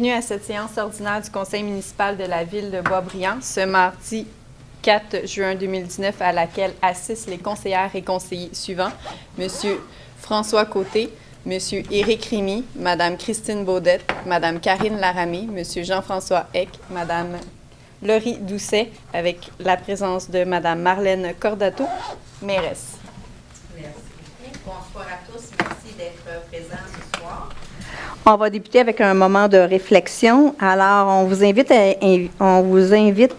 Bienvenue à cette séance ordinaire du Conseil municipal de la Ville de Boisbriand, ce mardi 4 juin 2019, à laquelle assistent les conseillères et conseillers suivants: M. François Côté, M. Éric Rémy, Mme Christine Baudette, Mme Karine Laramé, M. Jean-François Eck, Mme Laurie Doucet, avec la présence de Mme Marlène Cordato, mairesse. Merci. Bonsoir à tous. Merci d'être présents ce soir. On va débuter avec un moment de réflexion. Alors, on vous invite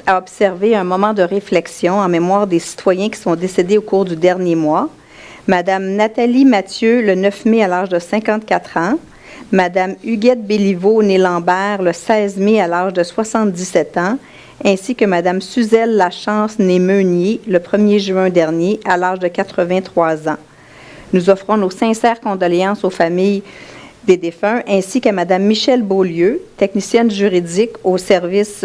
à observer un moment de réflexion en mémoire des citoyens qui sont décédés au cours du dernier mois. Madame Nathalie Mathieu, le 9 mai, à l'âge de 54 ans. Madame Huguette Béliveau, née Lambert, le 16 mai, à l'âge de 77 ans. Ainsi que Madame Suzelle Lachance, née Meunier, le 1er juin dernier, à l'âge de 83 ans. Nous offrons nos sincères condoléances aux familles des défunts, ainsi qu'à Mme Michèle Beaulieu, technicienne juridique au service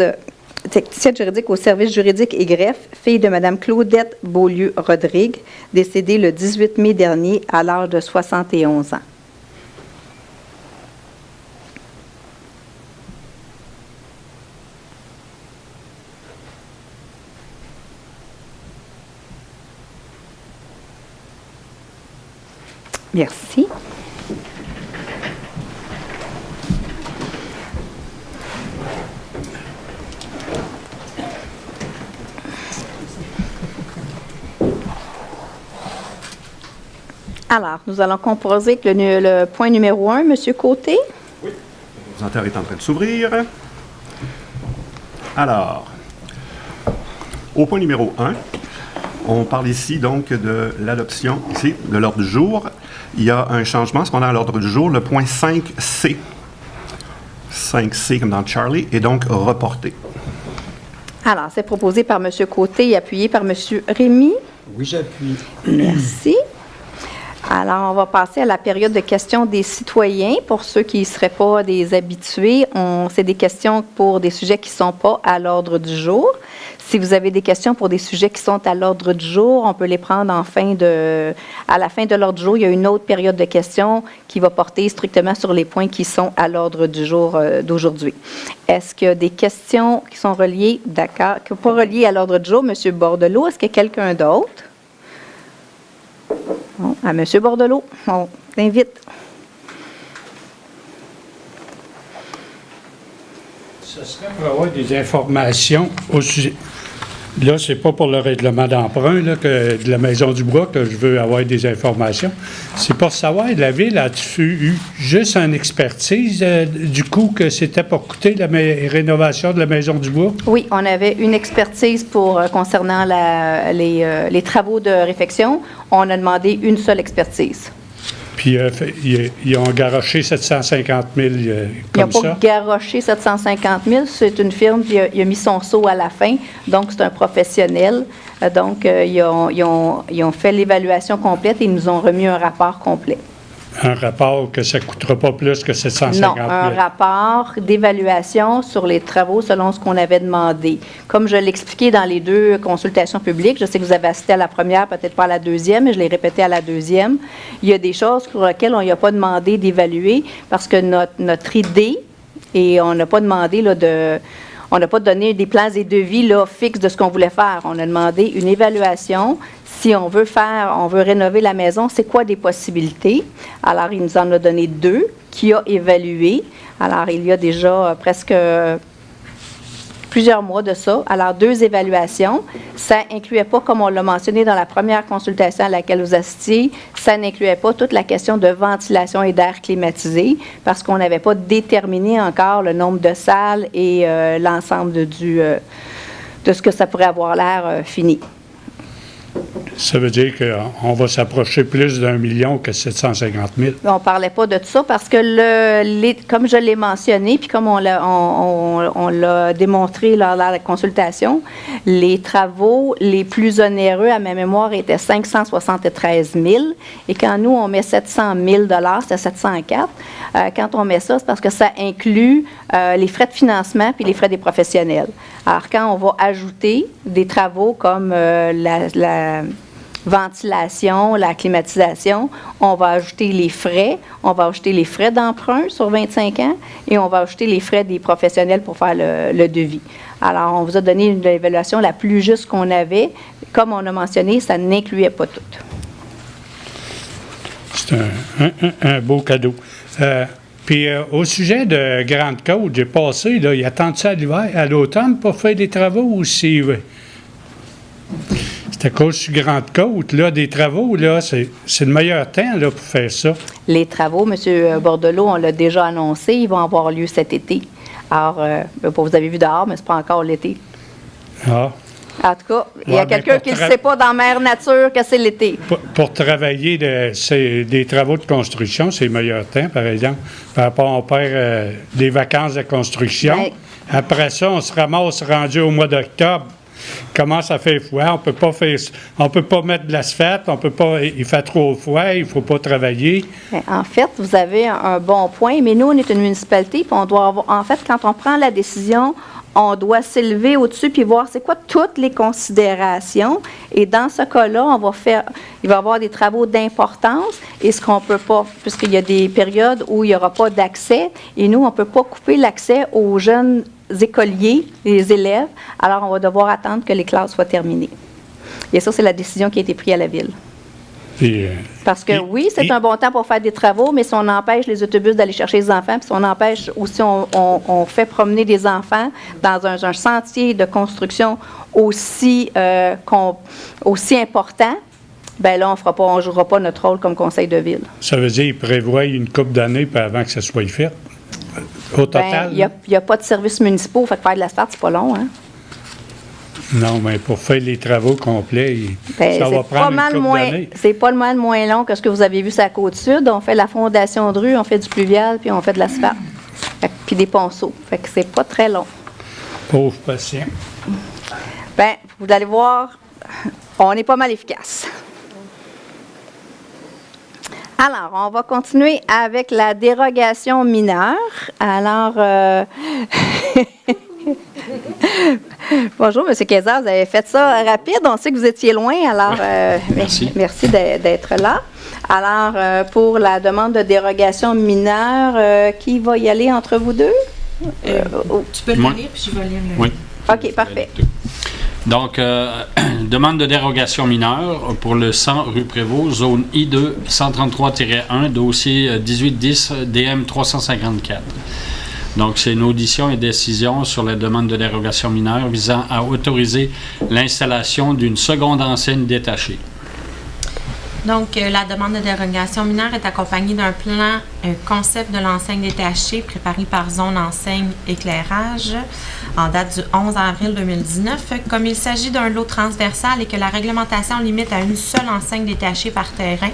juridique et greffe, fille de Mme Claudette Beaulieu-Rodrigue, décédée le 18 mai dernier à l'âge de 71 ans. Merci. Alors, nous allons composer avec le point numéro 1, M. Côté. Oui, le présentateur est en train de s'ouvrir. Alors, au point numéro 1, on parle ici donc de l'adoption ici de l'ordre du jour. Il y a un changement, cependant, à l'ordre du jour. Le point 5C, 5C comme dans Charlie, est donc reporté. Alors, c'est proposé par M. Côté et appuyé par M. Rémy. Oui, j'appuie. Merci. Alors, on va passer à la période de questions des citoyens. Pour ceux qui ne seraient pas des habitués, c'est des questions pour des sujets qui ne sont pas à l'ordre du jour. Si vous avez des questions pour des sujets qui sont à l'ordre du jour, on peut les prendre à la fin de l'ordre du jour. Il y a une autre période de questions qui va porter strictement sur les points qui sont à l'ordre du jour d'aujourd'hui. Est-ce qu'il y a des questions qui sont reliées, d'accord, qui ne sont pas reliées à l'ordre du jour? M. Bordelot, est-ce qu'il y a quelqu'un d'autre? Bon, à M. Bordelot, on t'invite. Ce serait pour avoir des informations au sujet. Là, c'est pas pour le règlement d'emprunt là, de la Maison du Bois que je veux avoir des informations. C'est pour savoir, la Ville a-t-il eu juste une expertise du coût que c'était pour coûter la rénovation de la Maison du Bois? Oui, on avait une expertise concernant les travaux de réfection. On a demandé une seule expertise. Puis, ils ont garoché 750 000 comme ça? Ils n'ont pas garoché 750 000. C'est une firme, puis il a mis son sceau à la fin. Donc, c'est un professionnel. Donc, ils ont fait l'évaluation complète et ils nous ont remis un rapport complet. Un rapport que ça ne coûtera pas plus que 750 000? Non, un rapport d'évaluation sur les travaux selon ce qu'on avait demandé. Comme je l'ai expliqué dans les deux consultations publiques, je sais que vous avez assisté à la première, peut-être pas à la deuxième, mais je l'ai répété à la deuxième. Il y a des choses pour lesquelles on n'y a pas demandé d'évaluer parce que notre idée, et on n'a pas demandé on n'a pas donné des plans et devis fixes de ce qu'on voulait faire. On a demandé une évaluation. Si on veut rénover la maison, c'est quoi des possibilités? Alors, il nous en a donné 2 qu'il a évalué. Alors, il y a déjà presque plusieurs mois de ça. Alors, 2 évaluations. Ça n'incluait pas, comme on l'a mentionné dans la première consultation à laquelle vous assistiez, ça n'incluait pas toute la question de ventilation et d'air climatisé parce qu'on n'avait pas déterminé encore le nombre de salles et l'ensemble de ce que ça pourrait avoir l'air fini. Ça veut dire qu'on va s'approcher plus d'1 million que 750 000. On ne parlait pas de ça parce que, comme je l'ai mentionné, puis comme on l'a démontré lors de la consultation, les travaux les plus onéreux, à ma mémoire, étaient 573 000. Et quand nous, on met 700 000 c'était 704. Quand on met ça, c'est parce que ça inclut les frais de financement puis les frais des professionnels. Alors, quand on va ajouter des travaux comme ventilation, la climatisation. On va ajouter les frais. On va ajouter les frais d'emprunt sur 25 ans et on va ajouter les frais des professionnels pour faire le devis. Alors, on vous a donné une évaluation la plus juste qu'on avait. Comme on a mentionné, ça n'incluait pas tout. C'est un beau cadeau. Puis, au sujet de Grande-Côte, j'ai passé, là, il attend ça à l'automne pour faire des travaux aussi. C'est à cause du Grande-Côte, là, des travaux, là, c'est le meilleur temps, là, pour faire ça. Les travaux, M. Bordelot, on l'a déjà annoncé, ils vont avoir lieu cet été. Alors, vous avez vu dehors, mais ce n'est pas encore l'été. Ah. En tout cas, il y a quelqu'un qui ne sait pas dans Mère Nature que c'est l'été. Pour travailler des travaux de construction, c'est le meilleur temps, par exemple. Par rapport, on perd des vacances de construction. Bien, après ça, on se ramasse rendu au mois d'octobre. Commence à faire froid, on peut pas mettre de l'asphalte, il fait trop froid, il faut pas travailler. bien, en fait, vous avez un bon point, mais nous, on est une municipalité, puis on doit avoir, en fait, quand on prend la décision, on doit s'élever au-dessus puis voir c'est quoi toutes les considérations. Et dans ce cas-là, il va y avoir des travaux d'importance et ce qu'on peut pas, puisqu'il y a des périodes où il n'y aura pas d'accès, et nous, on ne peut pas couper l'accès aux jeunes écoliers, les élèves, alors on va devoir attendre que les classes soient terminées. Et ça, c'est la décision qui a été prise à la Ville. Parce que oui, c'est un bon temps pour faire des travaux, mais si on empêche les autobus d'aller chercher les enfants, puis si on empêche aussi, on fait promener des enfants dans un sentier de construction aussi important, bien là, on ne jouera pas notre rôle comme conseil de ville. Ça veut dire qu'il prévoit une couple d'années avant que ça soit fait? Au total? Il n'y a pas de services municipaux, fait que faire de l'asphalte, c'est pas long, hein? Non, mais pour faire les travaux complets, ça va prendre une couple d'années. C'est pas le moins long que ce que vous avez vu sur la Côte-Sud. On fait la fondation de rue, on fait du pluvial, puis on fait de l'asphalte. Puis des ponceaux. Fait que c'est pas très long. Pauvre patient. Bien, vous allez voir, on est pas mal efficace. Alors, on va continuer avec la dérogation mineure. Alors, bonjour, M. Kayser, vous avez fait ça rapide. On sait que vous étiez loin, alors merci d'être là. Alors, pour la demande de dérogation mineure, qui va y aller entre vous deux? Tu peux le lire, puis je vais lire le. Oui. OK, parfait. Donc, demande de dérogation mineure pour le 100 rue Prévost, zone I2, 133-1, dossier 1810 DM 354. Donc, c'est une audition et décision sur la demande de dérogation mineure visant à autoriser l'installation d'une seconde enseigne détachée. Donc, la demande de dérogation mineure est accompagnée d'un plan concept de l'enseigne détachée préparé par Zone Enseigne Éclairage en date du 11 avril 2019. Comme il s'agit d'un lot transversal et que la réglementation limite à une seule enseigne détachée par terrain,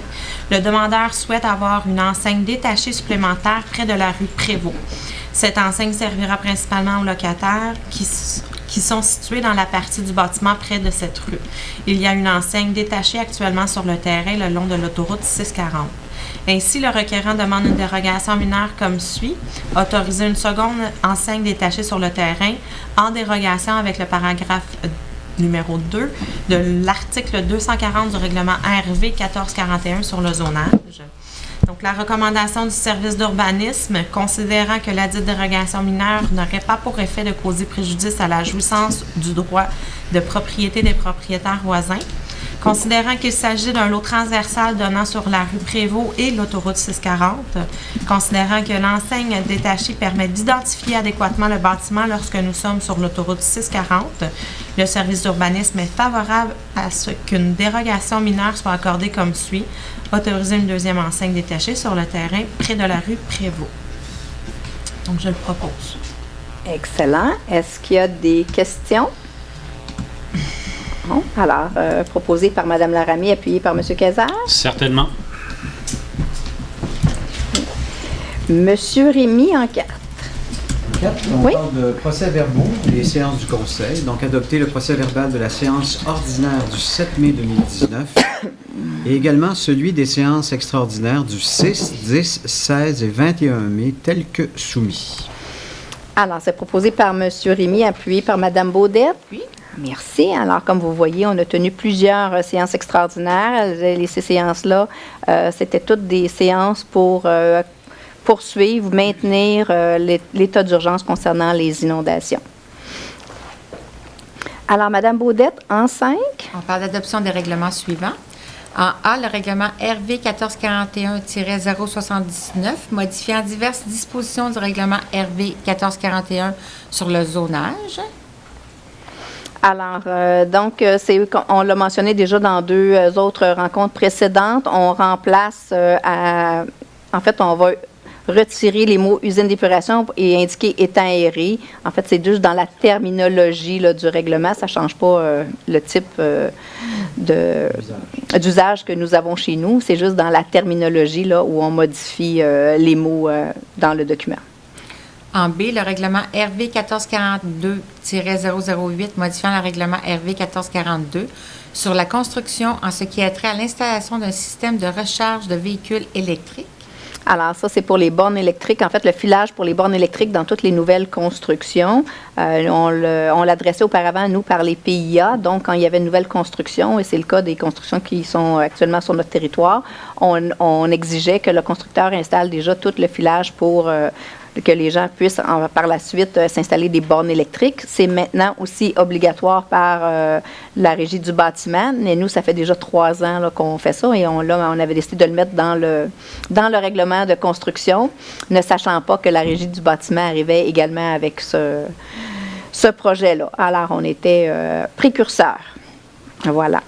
le demandeur souhaite avoir une enseigne détachée supplémentaire près de la rue Prévost. Cette enseigne servira principalement aux locataires qui sont situés dans la partie du bâtiment près de cette rue. Il y a une enseigne détachée actuellement sur le terrain le long de l'autoroute 640. Ainsi, le requérant demande une dérogation mineure comme suit. Autoriser une seconde enseigne détachée sur le terrain en dérogation avec le paragraphe numéro 2 de l'article 240 du règlement RV 1441 sur le zonage. Donc, la recommandation du service d'urbanisme, considérant que la dite dérogation mineure n'aurait pas pour effet de causer préjudice à la jouissance du droit de propriété des propriétaires voisins, considérant qu'il s'agit d'un lot transversal donnant sur la rue Prévost et l'autoroute 640, considérant que l'enseigne détachée permet d'identifier adéquatement le bâtiment lorsque nous sommes sur l'autoroute 640, le service d'urbanisme est favorable à ce qu'une dérogation mineure soit accordée comme suit. Autoriser une deuxième enseigne détachée sur le terrain près de la rue Prévost. Donc, je le propose. Excellent. Est-ce qu'il y a des questions? Non. Alors, proposé par Mme Laramie, appuyé par M. Kayser. Certainement. M. Rémy en 4. On Oui. parle de procès-verbaux des séances du Conseil. Donc, adopter le procès-verbal de la séance ordinaire du 7 mai 2019 et également celui des séances extraordinaires du 6, 10, 16 et 21 mai, tels que soumis. Alors, c'est proposé par M. Rémy, appuyé par Mme Baudette. Oui. Merci. Alors, comme vous voyez, on a tenu plusieurs séances extraordinaires. Ces séances-là, c'était toutes des séances pour poursuivre, maintenir l'état d'urgence concernant les inondations. Alors, Mme Baudette, en 5. On parle d'adoption des règlements suivants. En A, le règlement RV 1441-079, modifiant diverses dispositions du règlement RV 1441 sur le zonage. Alors, on l'a mentionné déjà dans deux autres rencontres précédentes. On remplace, en fait, on va retirer les mots usine d'épuration et indiquer étang aéré. En fait, c'est juste dans la terminologie là, du règlement. Ça ne change pas le type d'usage que nous avons chez nous. C'est juste dans la terminologie là, où on modifie les mots dans le document. En B, le règlement RV 1442-008 modifiant le règlement RV 1442 sur la construction en ce qui a trait à l'installation d'un système de recharge de véhicules électriques. Alors, ça, c'est pour les bornes électriques. En fait, le filage pour les bornes électriques dans toutes les nouvelles constructions. On l'adressait auparavant, nous, par les PIA. Donc, quand il y avait une nouvelle construction, et c'est le cas des constructions qui sont actuellement sur notre territoire, on exigeait que le constructeur installe déjà tout le filage pour que les gens puissent par la suite s'installer des bornes électriques. C'est maintenant aussi obligatoire par la Régie du bâtiment. Mais nous, ça fait déjà 3 ans là, qu'on fait ça et on avait décidé de le mettre dans le règlement de construction, ne sachant pas que la Régie du bâtiment arrivait également avec ce projet-là. Alors, on était précurseurs. Voilà.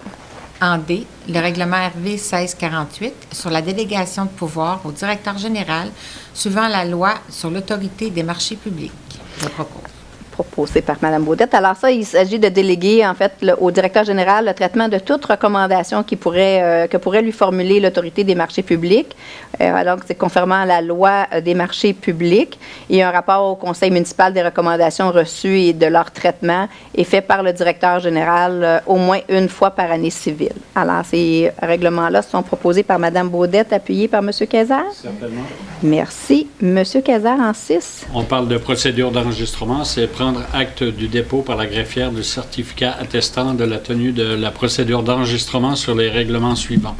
En D, le règlement RV 1648 sur la délégation de pouvoir au directeur général suivant la loi sur l'autorité des marchés publics. Je propose. Proposé par Mme Baudette. Alors ça, il s'agit de déléguer, en fait, au directeur général le traitement de toute recommandation que pourrait lui formuler l'autorité des marchés publics. Alors, c'est conformément à la loi des marchés publics. Et un rapport au conseil municipal des recommandations reçues et de leur traitement est fait par le directeur général au moins une fois par année civile. Alors, ces règlements-là sont proposés par Mme Baudette, appuyés par M. Cazard. Certainement. Merci. M. Cazard, en 6. On parle de procédure d'enregistrement. C'est prendre acte du dépôt par la greffière du certificat attestant de la tenue de la procédure d'enregistrement sur les règlements suivants.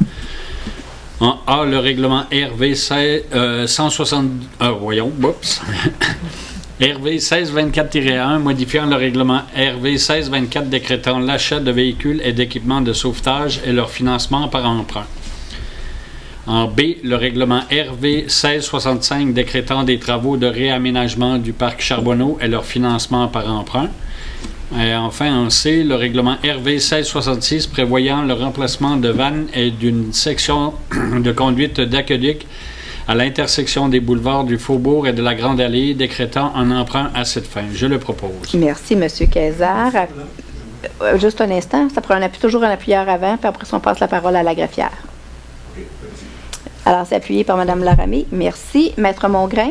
En A, le règlement RV 1624-1, modifiant le règlement RV 1624 décrétant l'achat de véhicules et d'équipements de sauvetage et leur financement par emprunt. En B, le règlement RV 1665 décrétant des travaux de réaménagement du parc Charbonneau et leur financement par emprunt. Et enfin, en C, le règlement RV 1666 prévoyant le remplacement de vannes et d'une section de conduite d'aqueduc à l'intersection des boulevards du Faubourg et de la Grande Allée, décrétant un emprunt à cette fin. Je le propose. Merci, M. Cazard. Juste un instant, ça prend toujours un appuyeur avant, puis après, on passe la parole à la greffière. Alors, c'est appuyé par Mme Laramie. Merci. Maître Mongrain.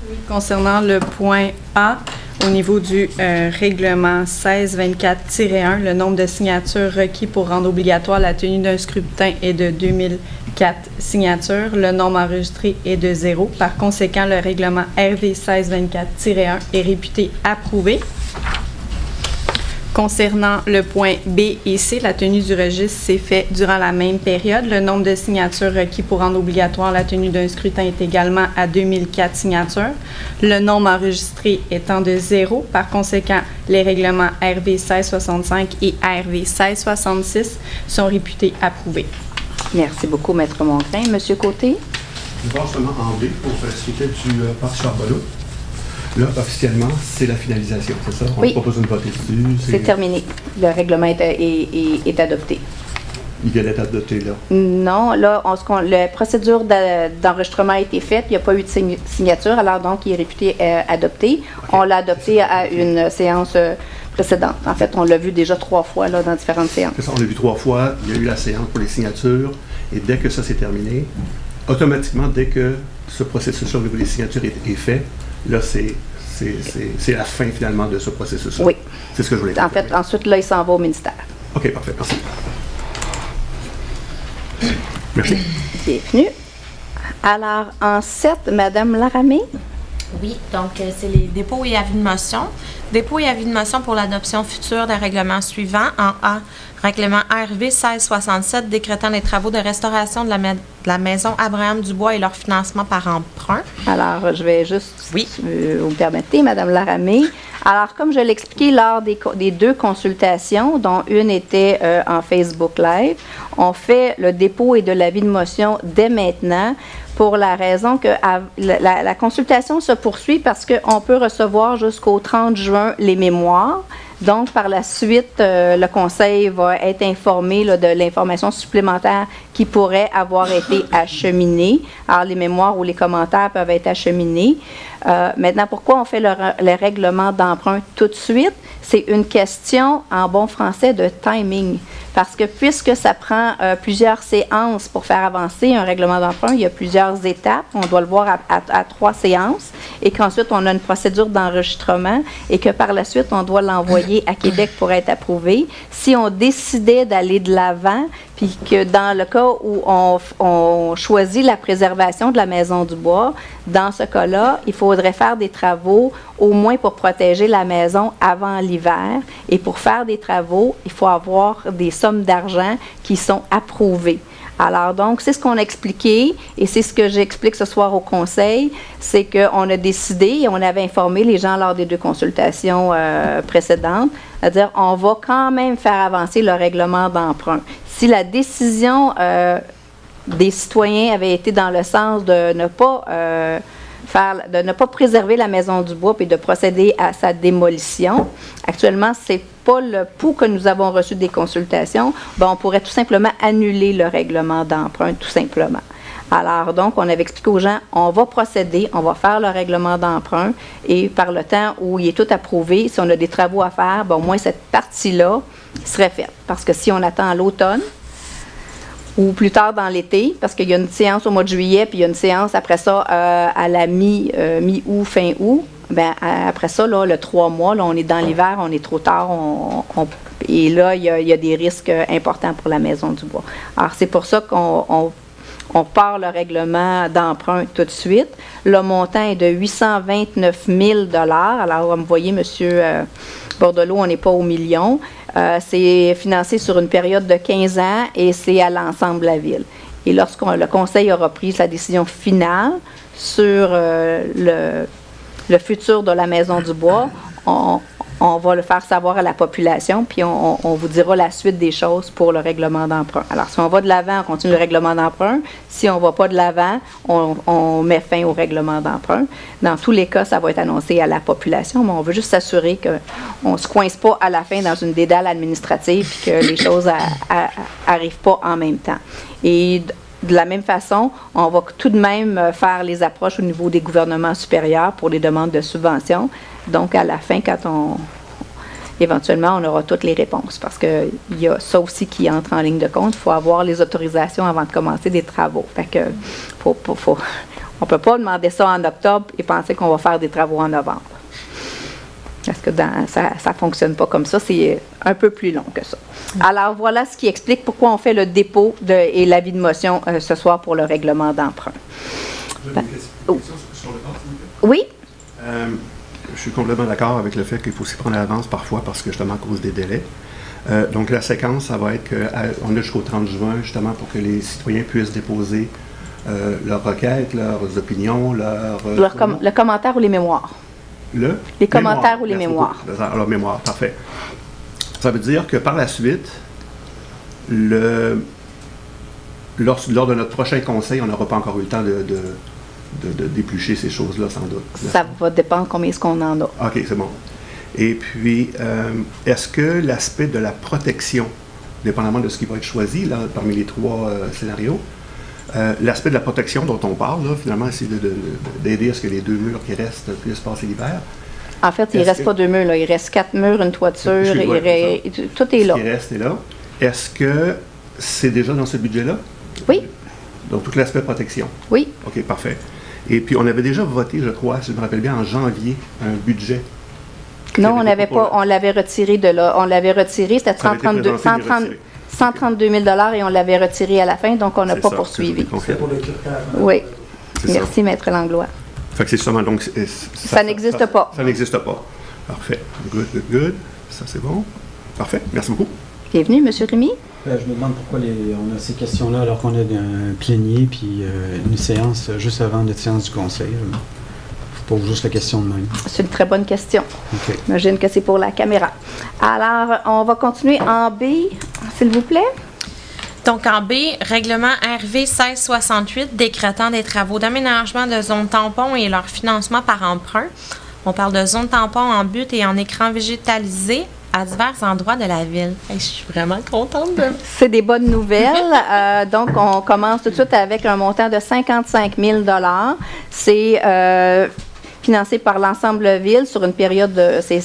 Oui, concernant le point A, au niveau du règlement 1624-1, le nombre de signatures requis pour rendre obligatoire la tenue d'un scrutin est de 2004 signatures. Le nombre enregistré est de 0. Par conséquent, le règlement RV 1624-1 est réputé approuvé. Concernant le point B et C, la tenue du registre s'est faite durant la même période. Le nombre de signatures requis pour rendre obligatoire la tenue d'un scrutin est également à 2004 signatures. Le nombre enregistré étant de 0. Par conséquent, les règlements RV 1665 et RV 1666 sont réputés approuvés. Merci beaucoup, Maître Mongrain. Monsieur Côté. Je vais seulement en B pour le scrutin du parc Charbonneau. Là, officiellement, c'est la finalisation, c'est ça? On Oui. propose une vote dessus. C'est terminé. Le règlement est adopté. Il vient d'être adopté, là. Non, là, la procédure d'enregistrement a été faite. Il n'y a pas eu de signature, alors donc il est réputé adopté. Okay. On l'a adopté à une séance précédente. En fait, on l'a vu déjà 3 fois là, dans différentes séances. C'est ça, on l'a vu 3 fois. Il y a eu la séance pour les signatures. Et dès que ça s'est terminé, automatiquement, dès que ce processus-là au niveau des signatures est fait, là, c'est la fin, finalement, de ce processus-là. Oui. C'est ce que je voulais dire. En fait, ensuite, là, il s'en va au ministère. OK, parfait. Merci. Merci. Bienvenue. Alors, en 7, Mme Laramie. Oui, donc c'est les dépôts et avis de motion. Dépôts et avis de motion pour l'adoption future des règlements suivants. En A, règlement RV 1667 décrétant les travaux de restauration de la maison Abraham Dubois et leur financement par emprunt. Alors, je vais juste, Oui. vous me permettez, Madame Laramée. Alors, comme je l'ai expliqué lors des deux consultations, dont une était en Facebook Live, on fait le dépôt et de l'avis de motion dès maintenant pour la raison que la consultation se poursuit parce qu'on peut recevoir jusqu'au 30 juin les mémoires. Donc, par la suite, le Conseil va être informé là, de l'information supplémentaire qui pourrait avoir été acheminée. Alors, les mémoires ou les commentaires peuvent être acheminés. Maintenant, pourquoi on fait le règlement d'emprunt tout de suite? C'est une question, en bon français, de timing. Parce que puisque ça prend plusieurs séances pour faire avancer un règlement d'emprunt, il y a plusieurs étapes. On doit le voir à 3 séances et qu'ensuite, on a une procédure d'enregistrement et que par la suite, on doit l'envoyer à Québec pour être approuvé. Si on décidait d'aller de l'avant, puis que dans le cas où on choisit la préservation de la maison du bois, dans ce cas-là, il faudrait faire des travaux au moins pour protéger la maison avant l'hiver. Et pour faire des travaux, il faut avoir des sommes d'argent qui sont approuvées. Alors donc, c'est ce qu'on a expliqué et c'est ce que j'explique ce soir au Conseil, c'est qu'on a décidé et on avait informé les gens lors des 2 consultations précédentes, c'est-à-dire on va quand même faire avancer le règlement d'emprunt. Si la décision des citoyens avait été dans le sens de ne pas préserver la maison du bois puis de procéder à sa démolition. Actuellement, c'est pas le pouls que nous avons reçu des consultations. Ben, on pourrait tout simplement annuler le règlement d'emprunt, tout simplement. Alors, donc, on avait expliqué aux gens, on va procéder, on va faire le règlement d'emprunt et par le temps où il est tout approuvé, si on a des travaux à faire, ben, au moins cette partie-là serait faite. Parce que si on attend à l'automne, ou plus tard dans l'été, parce qu'il y a une séance au mois de juillet, puis il y a une séance après ça à la mi-août, fin août. Bien, après ça, là, le 3 mois, là, on est dans l'hiver, on est trop tard, et là, il y a des risques importants pour la maison du bois. Alors, c'est pour ça qu'on part le règlement d'emprunt tout de suite. Le montant est de 829 000 $. Alors, vous voyez, M. Bordelot, on n'est pas au million. C'est financé sur une période de 15 ans et c'est à l'ensemble de la ville. Et lorsque le Conseil aura pris sa décision finale sur le futur de la Maison du Bois, on va le faire savoir à la population, puis on vous dira la suite des choses pour le règlement d'emprunt. Alors, si on va de l'avant, on continue le règlement d'emprunt. Si on ne va pas de l'avant, on met fin au règlement d'emprunt. Dans tous les cas, ça va être annoncé à la population, mais on veut juste s'assurer qu'on ne se coince pas à la fin dans une dédale administrative et que les choses n'arrivent pas en même temps. Et de la même façon, on va tout de même faire les approches au niveau des gouvernements supérieurs pour les demandes de subventions. Donc, à la fin, éventuellement, on aura toutes les réponses parce qu'il y a ça aussi qui entre en ligne de compte. Il faut avoir les autorisations avant de commencer des travaux. Fait que, on ne peut pas demander ça en octobre et penser qu'on va faire des travaux en novembre. Parce que ça ne fonctionne pas comme ça. C'est un peu plus long que ça. Alors, voilà ce qui explique pourquoi on fait le dépôt et l'avis de motion ce soir pour le règlement d'emprunt. J'ai une question sur le temps, s'il vous plaît. Oui? Je suis complètement d'accord avec le fait qu'il faut s'y prendre à l'avance parfois parce que justement à cause des délais. Donc la séquence, ça va être qu'on a jusqu'au 30 juin justement pour que les citoyens puissent déposer leurs requêtes, leurs opinions, le commentaire ou les mémoires. Les commentaires ou les mémoires. Alors, mémoire, parfait. Ça veut dire que par la suite, lors de notre prochain conseil, on n'aura pas encore eu le temps de d'éplucher ces choses-là, sans doute. Ça va dépendre combien est-ce qu'on en a. OK, c'est bon. Et puis, est-ce que l'aspect de la protection, dépendamment de ce qui va être choisi là, parmi les 3 scénarios, l'aspect de la protection dont on parle, là, finalement, c'est d'aider à ce que les 2 murs qui restent puissent passer l'hiver. En fait, il ne reste pas 2 murs, là. Il reste 4 murs, une toiture, tout est là. Ce qui reste est là. Est-ce que c'est déjà dans ce budget-là? Oui. Donc, tout l'aspect protection? Oui. OK, parfait. Et puis, on avait déjà voté, je crois, si je me rappelle bien, en janvier, un budget. Non, on n'avait pas. On l'avait retiré de là. On l'avait retiré, c'était 132 000 $ et on l'avait retiré à la fin, donc on n'a pas poursuivi. C'est pour le Oui. Merci, Maître Langlois. Fait que c'est seulement donc. Ça n'existe pas. Ça n'existe pas. Parfait. Good. Ça, c'est bon. Parfait. Merci beaucoup. Bienvenue, M. Rémy. Je me demande pourquoi on a ces questions-là alors qu'on a un plénier puis une séance juste avant notre séance du conseil. Je pose juste la question de même. C'est une très bonne question. OK. J'imagine que c'est pour la caméra. Alors, on va continuer en B, s'il vous plaît. Donc, en B, règlement RV 1668 décrétant des travaux d'aménagement de zones tampons et leur financement par emprunt. On parle de zones tampons en butte et en écran végétalisé à divers endroits de la ville. Hey, je suis vraiment contente de... C'est des bonnes nouvelles. Donc, on commence tout de suite avec un montant de 55 000 $. C'est financé par l'ensemble ville sur une période de... C'est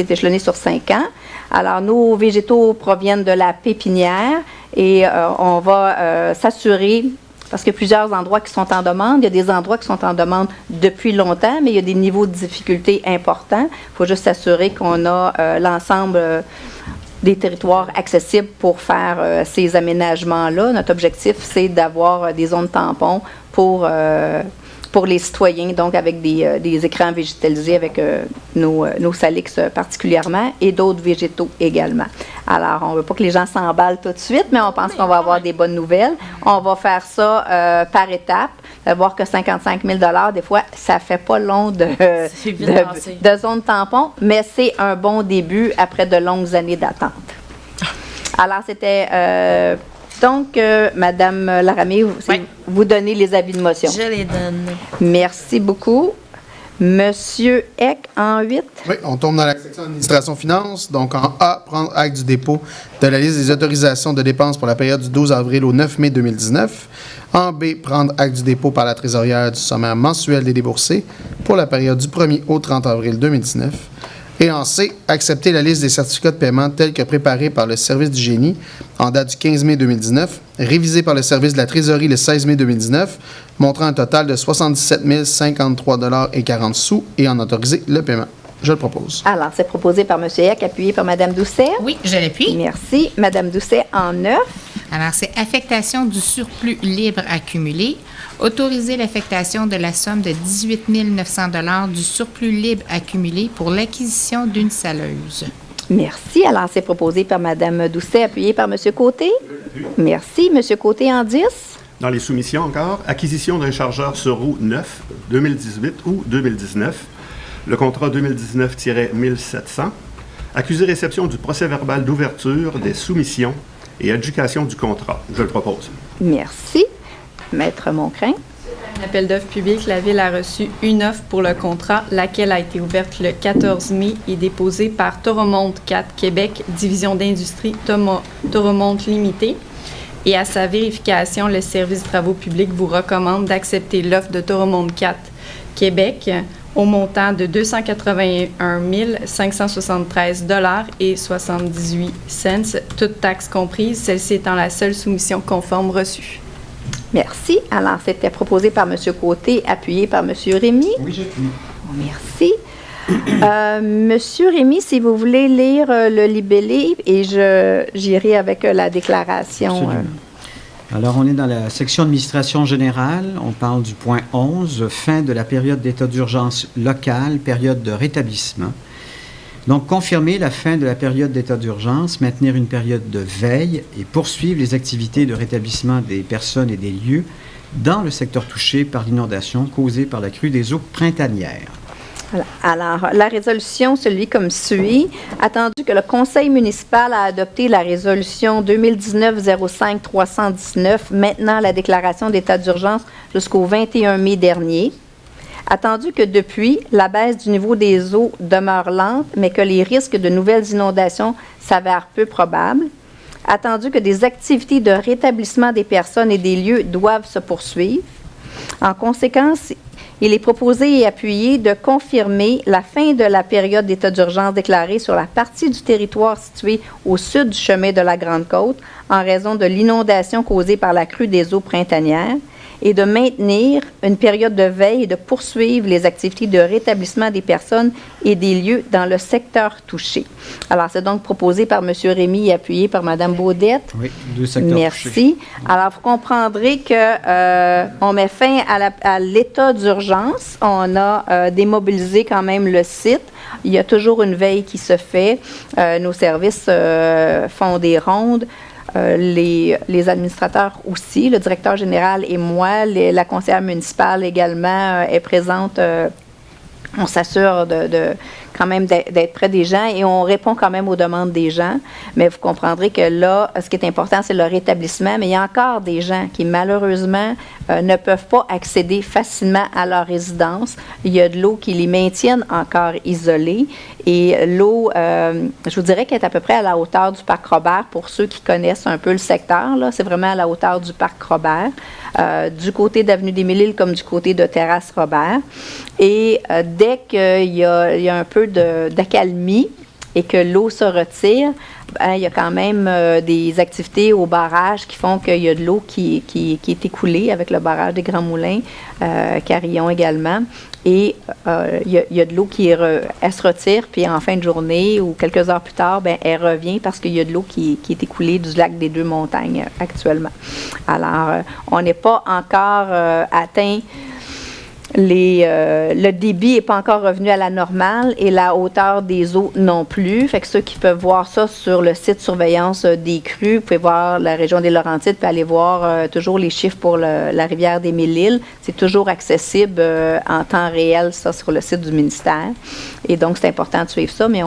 échelonné sur 5 ans. Alors, nos végétaux proviennent de la pépinière et on va s'assurer, parce qu'il y a plusieurs endroits qui sont en demande. Il y a des endroits qui sont en demande depuis longtemps, mais il y a des niveaux de difficulté importants. Il faut juste s'assurer qu'on a l'ensemble des territoires accessibles pour faire ces aménagements-là. Notre objectif, c'est d'avoir des zones tampons pour les citoyens, donc avec des écrans végétalisés avec nos salix particulièrement et d'autres végétaux également. Alors, on ne veut pas que les gens s'emballent tout de suite, mais on pense qu'on va avoir des bonnes nouvelles. On va faire ça par étapes. De voir que 55 000 $, des fois, ça ne fait pas long de zone tampon, mais c'est un bon début après de longues années d'attente. Alors, c'était... Donc, Madame Laramie, vous donnez les avis de motion. Je les donne. Merci beaucoup. Monsieur Eck, en 8. Oui, on tombe dans la section administration finance. Donc, en A, prendre acte du dépôt de la liste des autorisations de dépenses pour la période du 12 avril au 9 mai 2019. En B, prendre acte du dépôt par la trésorière du sommaire mensuel des déboursés pour la période du 1er au 30 avril 2019. Et en C, accepter la liste des certificats de paiement tels que préparés par le service du génie en date du 15 mai 2019, révisé par le service de la trésorerie le 16 mai 2019, montrant un total de 77 053,40 $ et en autoriser le paiement. Je le propose. Alors, c'est proposé par M. Eck, appuyé par Mme Doucet. Oui, je l'appuie. Merci. Mme Doucet, en 9. Alors, c'est affectation du surplus libre accumulé. Autoriser l'affectation de la somme de 18 900 $ du surplus libre accumulé pour l'acquisition d'une saleuse. Merci. Alors, c'est proposé par Mme Doucet, appuyé par M. Côté. Merci. M. Côté, en 10. Dans les soumissions encore, acquisition d'un chargeur sur roue neuf 2018 ou 2019. Le contrat 2019-1700. Accusé réception du procès-verbal d'ouverture des soumissions et adjudication du contrat. Je le propose. Merci. Maître Moncrin. Un appel d'offres public, la Ville a reçu une offre pour le contrat, laquelle a été ouverte le 14 mai et déposée par Toromont 4 Québec, division d'industrie Toromont Limité. Et à sa vérification, le service de travaux publics vous recommande d'accepter l'offre de Toromont 4 Québec au montant de 281 573 $ et 78 cents, toutes taxes comprises, celle-ci étant la seule soumission conforme reçue. Merci. Alors, c'était proposé par M. Côté, appuyé par M. Rémy. Oui, j'appuie. Merci. Monsieur Rémy, si vous voulez lire le libellé, et j'irai avec la déclaration. Absolument. Alors, on est dans la section administration générale. On parle du point 11, fin de la période d'état d'urgence locale, période de rétablissement. Donc, confirmer la fin de la période d'état d'urgence, maintenir une période de veille et poursuivre les activités de rétablissement des personnes et des lieux dans le secteur touché par l'inondation causée par la crue des eaux printanières. Voilà. Alors, la résolution se lit comme suit. Attendu que le Conseil municipal a adopté la résolution 2019-05-319, maintenant la déclaration d'état d'urgence jusqu'au 21 mai dernier. Attendu que depuis, la baisse du niveau des eaux demeure lente, mais que les risques de nouvelles inondations s'avèrent peu probables. Attendu que des activités de rétablissement des personnes et des lieux doivent se poursuivre. En conséquence, il est proposé et appuyé de confirmer la fin de la période d'état d'urgence déclarée sur la partie du territoire située au sud du chemin de la Grande-Côte en raison de l'inondation causée par la crue des eaux printanières et de maintenir une période de veille et de poursuivre les activités de rétablissement des personnes et des lieux dans le secteur touché. Alors, c'est donc proposé par M. Rémy et appuyé par Mme Baudette. Oui, 2 secteurs Merci. touchés. Alors, vous comprendrez que on met fin à l'état d'urgence. On a démobilisé quand même le site. Il y a toujours une veille qui se fait. Nos services font des rondes. Les administrateurs aussi, le directeur général et moi, la conseillère municipale également est présente. On s'assure quand même d'être près des gens et on répond quand même aux demandes des gens. Mais vous comprendrez que là, ce qui est important, c'est le rétablissement. Mais il y a encore des gens qui, malheureusement, ne peuvent pas accéder facilement à leur résidence. Il y a de l'eau qui les maintienne encore isolés. Et l'eau, je vous dirais qu'elle est à peu près à la hauteur du parc Robert pour ceux qui connaissent un peu le secteur. Là, c'est vraiment à la hauteur du parc Robert, du côté d'Avenue des Mille-Îles comme du côté de Terrasse Robert. Et dès qu'il y a un peu d'accalmie et que l'eau se retire, il y a quand même des activités au barrage qui font qu'il y a de l'eau qui est écoulée avec le barrage des Grands Moulins, Carillon également. Et il y a de l'eau elle se retire, puis en fin de journée ou quelques heures plus tard, elle revient parce qu'il y a de l'eau qui est écoulée du lac des Deux Montagnes actuellement. Alors, on n'est pas encore atteint. Le débit n'est pas encore revenu à la normale et la hauteur des eaux non plus. Fait que ceux qui peuvent voir ça sur le site surveillance des crues, vous pouvez voir la région des Laurentides, puis aller voir toujours les chiffres pour la rivière des Mille-Îles. C'est toujours accessible en temps réel, ça, sur le site du ministère. Et donc, c'est important de suivre ça, mais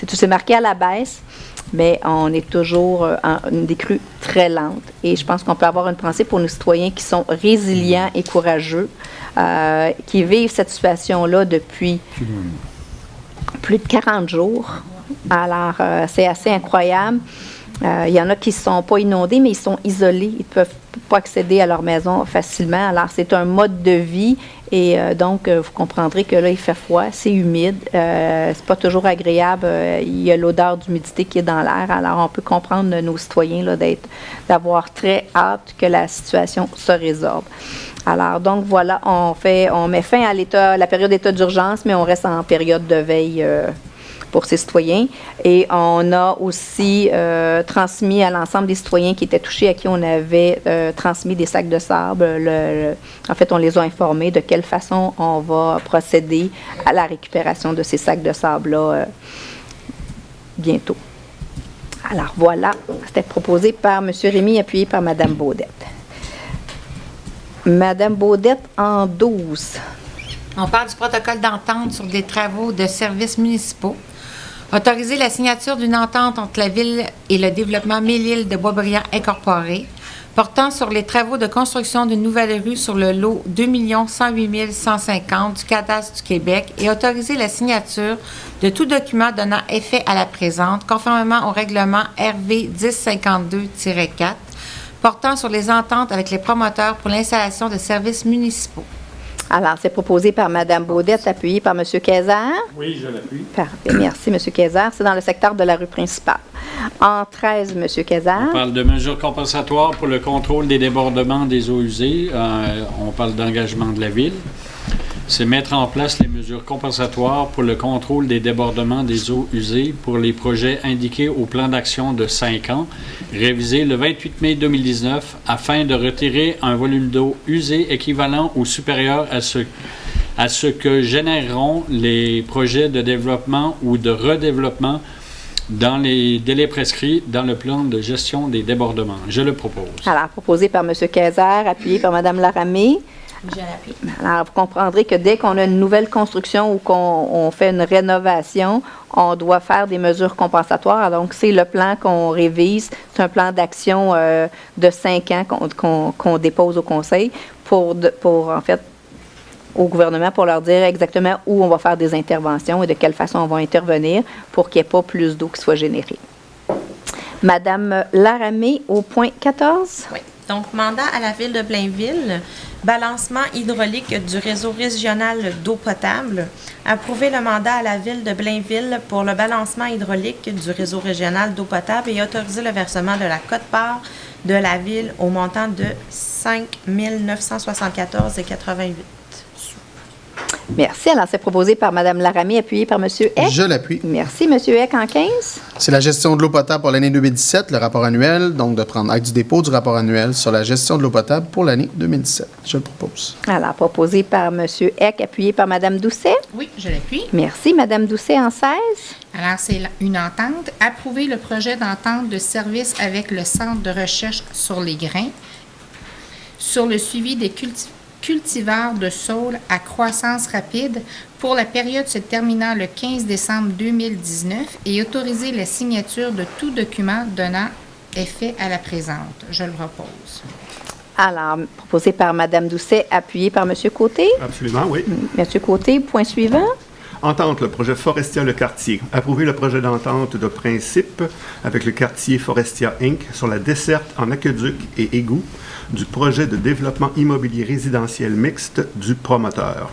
c'est marqué à la baisse. Mais on est toujours en une des crues très lente. Et je pense qu'on peut avoir une pensée pour nos citoyens qui sont résilients et courageux, qui vivent cette situation-là depuis plus de 40 jours. Alors, c'est assez incroyable. Il y en a qui ne sont pas inondés, mais ils sont isolés. Ils ne peuvent pas accéder à leur maison facilement. Alors, c'est un mode de vie. Et donc, vous comprendrez que là, il fait froid, c'est humide. C'est pas toujours agréable. Il y a l'odeur d'humidité qui est dans l'air. Alors, on peut comprendre nos citoyens là, d'avoir très hâte que la situation se résorbe. Alors, donc, voilà, on met fin à la période d'état d'urgence, mais on reste en période de veille pour ces citoyens. Et on a aussi transmis à l'ensemble des citoyens qui étaient touchés, à qui on avait transmis des sacs de sable. En fait, on les a informés de quelle façon on va procéder à la récupération de ces sacs de sable-là bientôt. Alors voilà, c'était proposé par M. Rémy, appuyé par Mme Baudette. Mme Baudette en 12. On parle du protocole d'entente sur des travaux de services municipaux. Autoriser la signature d'une entente entre la Ville et le développement Mille-Îles de Boisbriand Incorporé portant sur les travaux de construction d'une nouvelle rue sur le lot 2 108 150 du cadastre du Québec et autoriser la signature de tout document donnant effet à la présente, conformément au règlement RV 1052-4, portant sur les ententes avec les promoteurs pour l'installation de services municipaux. Alors, c'est proposé par Mme Baudette, appuyé par M. Kayser. Oui, je l'appuie. Parfait. Merci, M. Kayser. C'est dans le secteur de la rue principale. En 13, M. Kayser. On parle de mesures compensatoires pour le contrôle des débordements des eaux usées. On parle d'engagement de la Ville. C'est mettre en place les mesures compensatoires pour le contrôle des débordements des eaux usées pour les projets indiqués au plan d'action de 5 ans, révisé le 28 mai 2019, afin de retirer un volume d'eau usée équivalent ou supérieur à ce que généreront les projets de développement ou de redéveloppement dans les délais prescrits dans le plan de gestion des débordements. Je le propose. Alors, proposé par M. Kayser, appuyé par Mme Laramée. Alors, vous comprendrez que dès qu'on a une nouvelle construction ou qu'on fait une rénovation, on doit faire des mesures compensatoires. Donc, c'est le plan qu'on révise. C'est un plan d'action de 5 ans qu'on dépose au Conseil pour en fait, au gouvernement pour leur dire exactement où on va faire des interventions et de quelle façon on va intervenir pour qu'il n'y ait pas plus d'eau qui soit générée. Madame Laramée, au point 14. Oui. Donc, mandat à la Ville de Blainville Balancement hydraulique du réseau régional d'eau potable. Approuver le mandat à la Ville de Blainville pour le balancement hydraulique du réseau régional d'eau potable et autoriser le versement de la quote-part de la Ville au montant de 5 974,88. Merci. Alors, c'est proposé par Mme Laramie, appuyé par M. Eck. Je l'appuie. Merci. M. Eck en 15. C'est la gestion de l'eau potable pour l'année 2017, le rapport annuel, donc de prendre acte du dépôt du rapport annuel sur la gestion de l'eau potable pour l'année 2017. Je le propose. Alors, proposé par M. Eck, appuyé par Mme Doucet. Oui, je l'appuie. Merci. Mme Doucet en 16. Alors, c'est une entente. Approuver le projet d'entente de service avec le Centre de recherche sur les grains sur le suivi des cultivars de saules à croissance rapide pour la période se terminant le 15 décembre 2019 et autoriser la signature de tout document donnant effet à la présente. Je le propose. Alors, proposé par Mme Doucet, appuyé par M. Côté. Absolument, oui. M. Côté, point suivant. Entente, le projet Forestia Le Quartier. Approuver le projet d'entente de principe avec le quartier Forestia Inc. sur la desserte en aqueduc et égout du projet de développement immobilier résidentiel mixte du promoteur.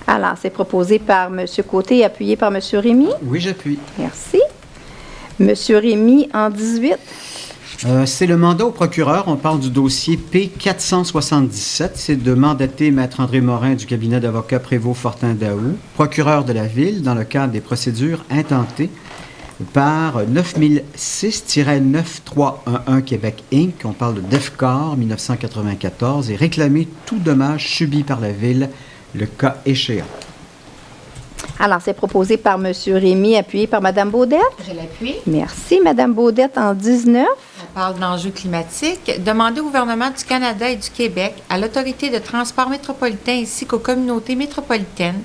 Alors, c'est proposé par M. Côté, appuyé par M. Rémy. Oui, j'appuie. Merci. M. Rémy en 18. C'est le mandat au procureur. On parle du dossier P477. C'est de mandater Maître André Morin du cabinet d'avocats Prévost-Fortin-Daou, procureur de la Ville, dans le cadre des procédures intentées par 9006-9311 Québec Inc. On parle de DEFCOR 1994 et réclamer tout dommage subi par la Ville, le cas échéant. Alors, c'est proposé par M. Rémy, appuyé par Mme Baudette. Je l'appuie. Merci. Mme Baudette en 19. On parle d'enjeux climatiques. Demander au gouvernement du Canada et du Québec, à l'Autorité de transport métropolitain ainsi qu'aux communautés métropolitaines,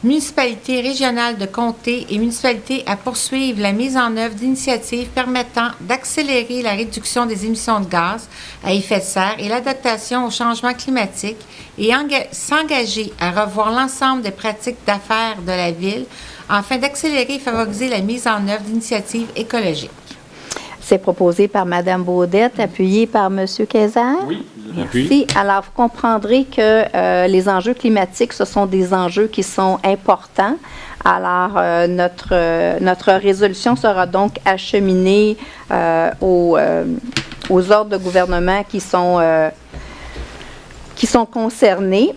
municipalités régionales de comté et municipalités à poursuivre la mise en œuvre d'initiatives permettant d'accélérer la réduction des émissions de gaz à effet de serre et l'adaptation au changement climatique et s'engager à revoir l'ensemble des pratiques d'affaires de la Ville afin d'accélérer et favoriser la mise en œuvre d'initiatives écologiques. C'est proposé par Mme Baudette, appuyé par M. Kayser. Oui, Merci. Alors, vous comprendrez que les enjeux climatiques, ce sont des enjeux qui sont importants. Alors, notre résolution sera donc acheminée aux ordres de gouvernement qui sont concernés.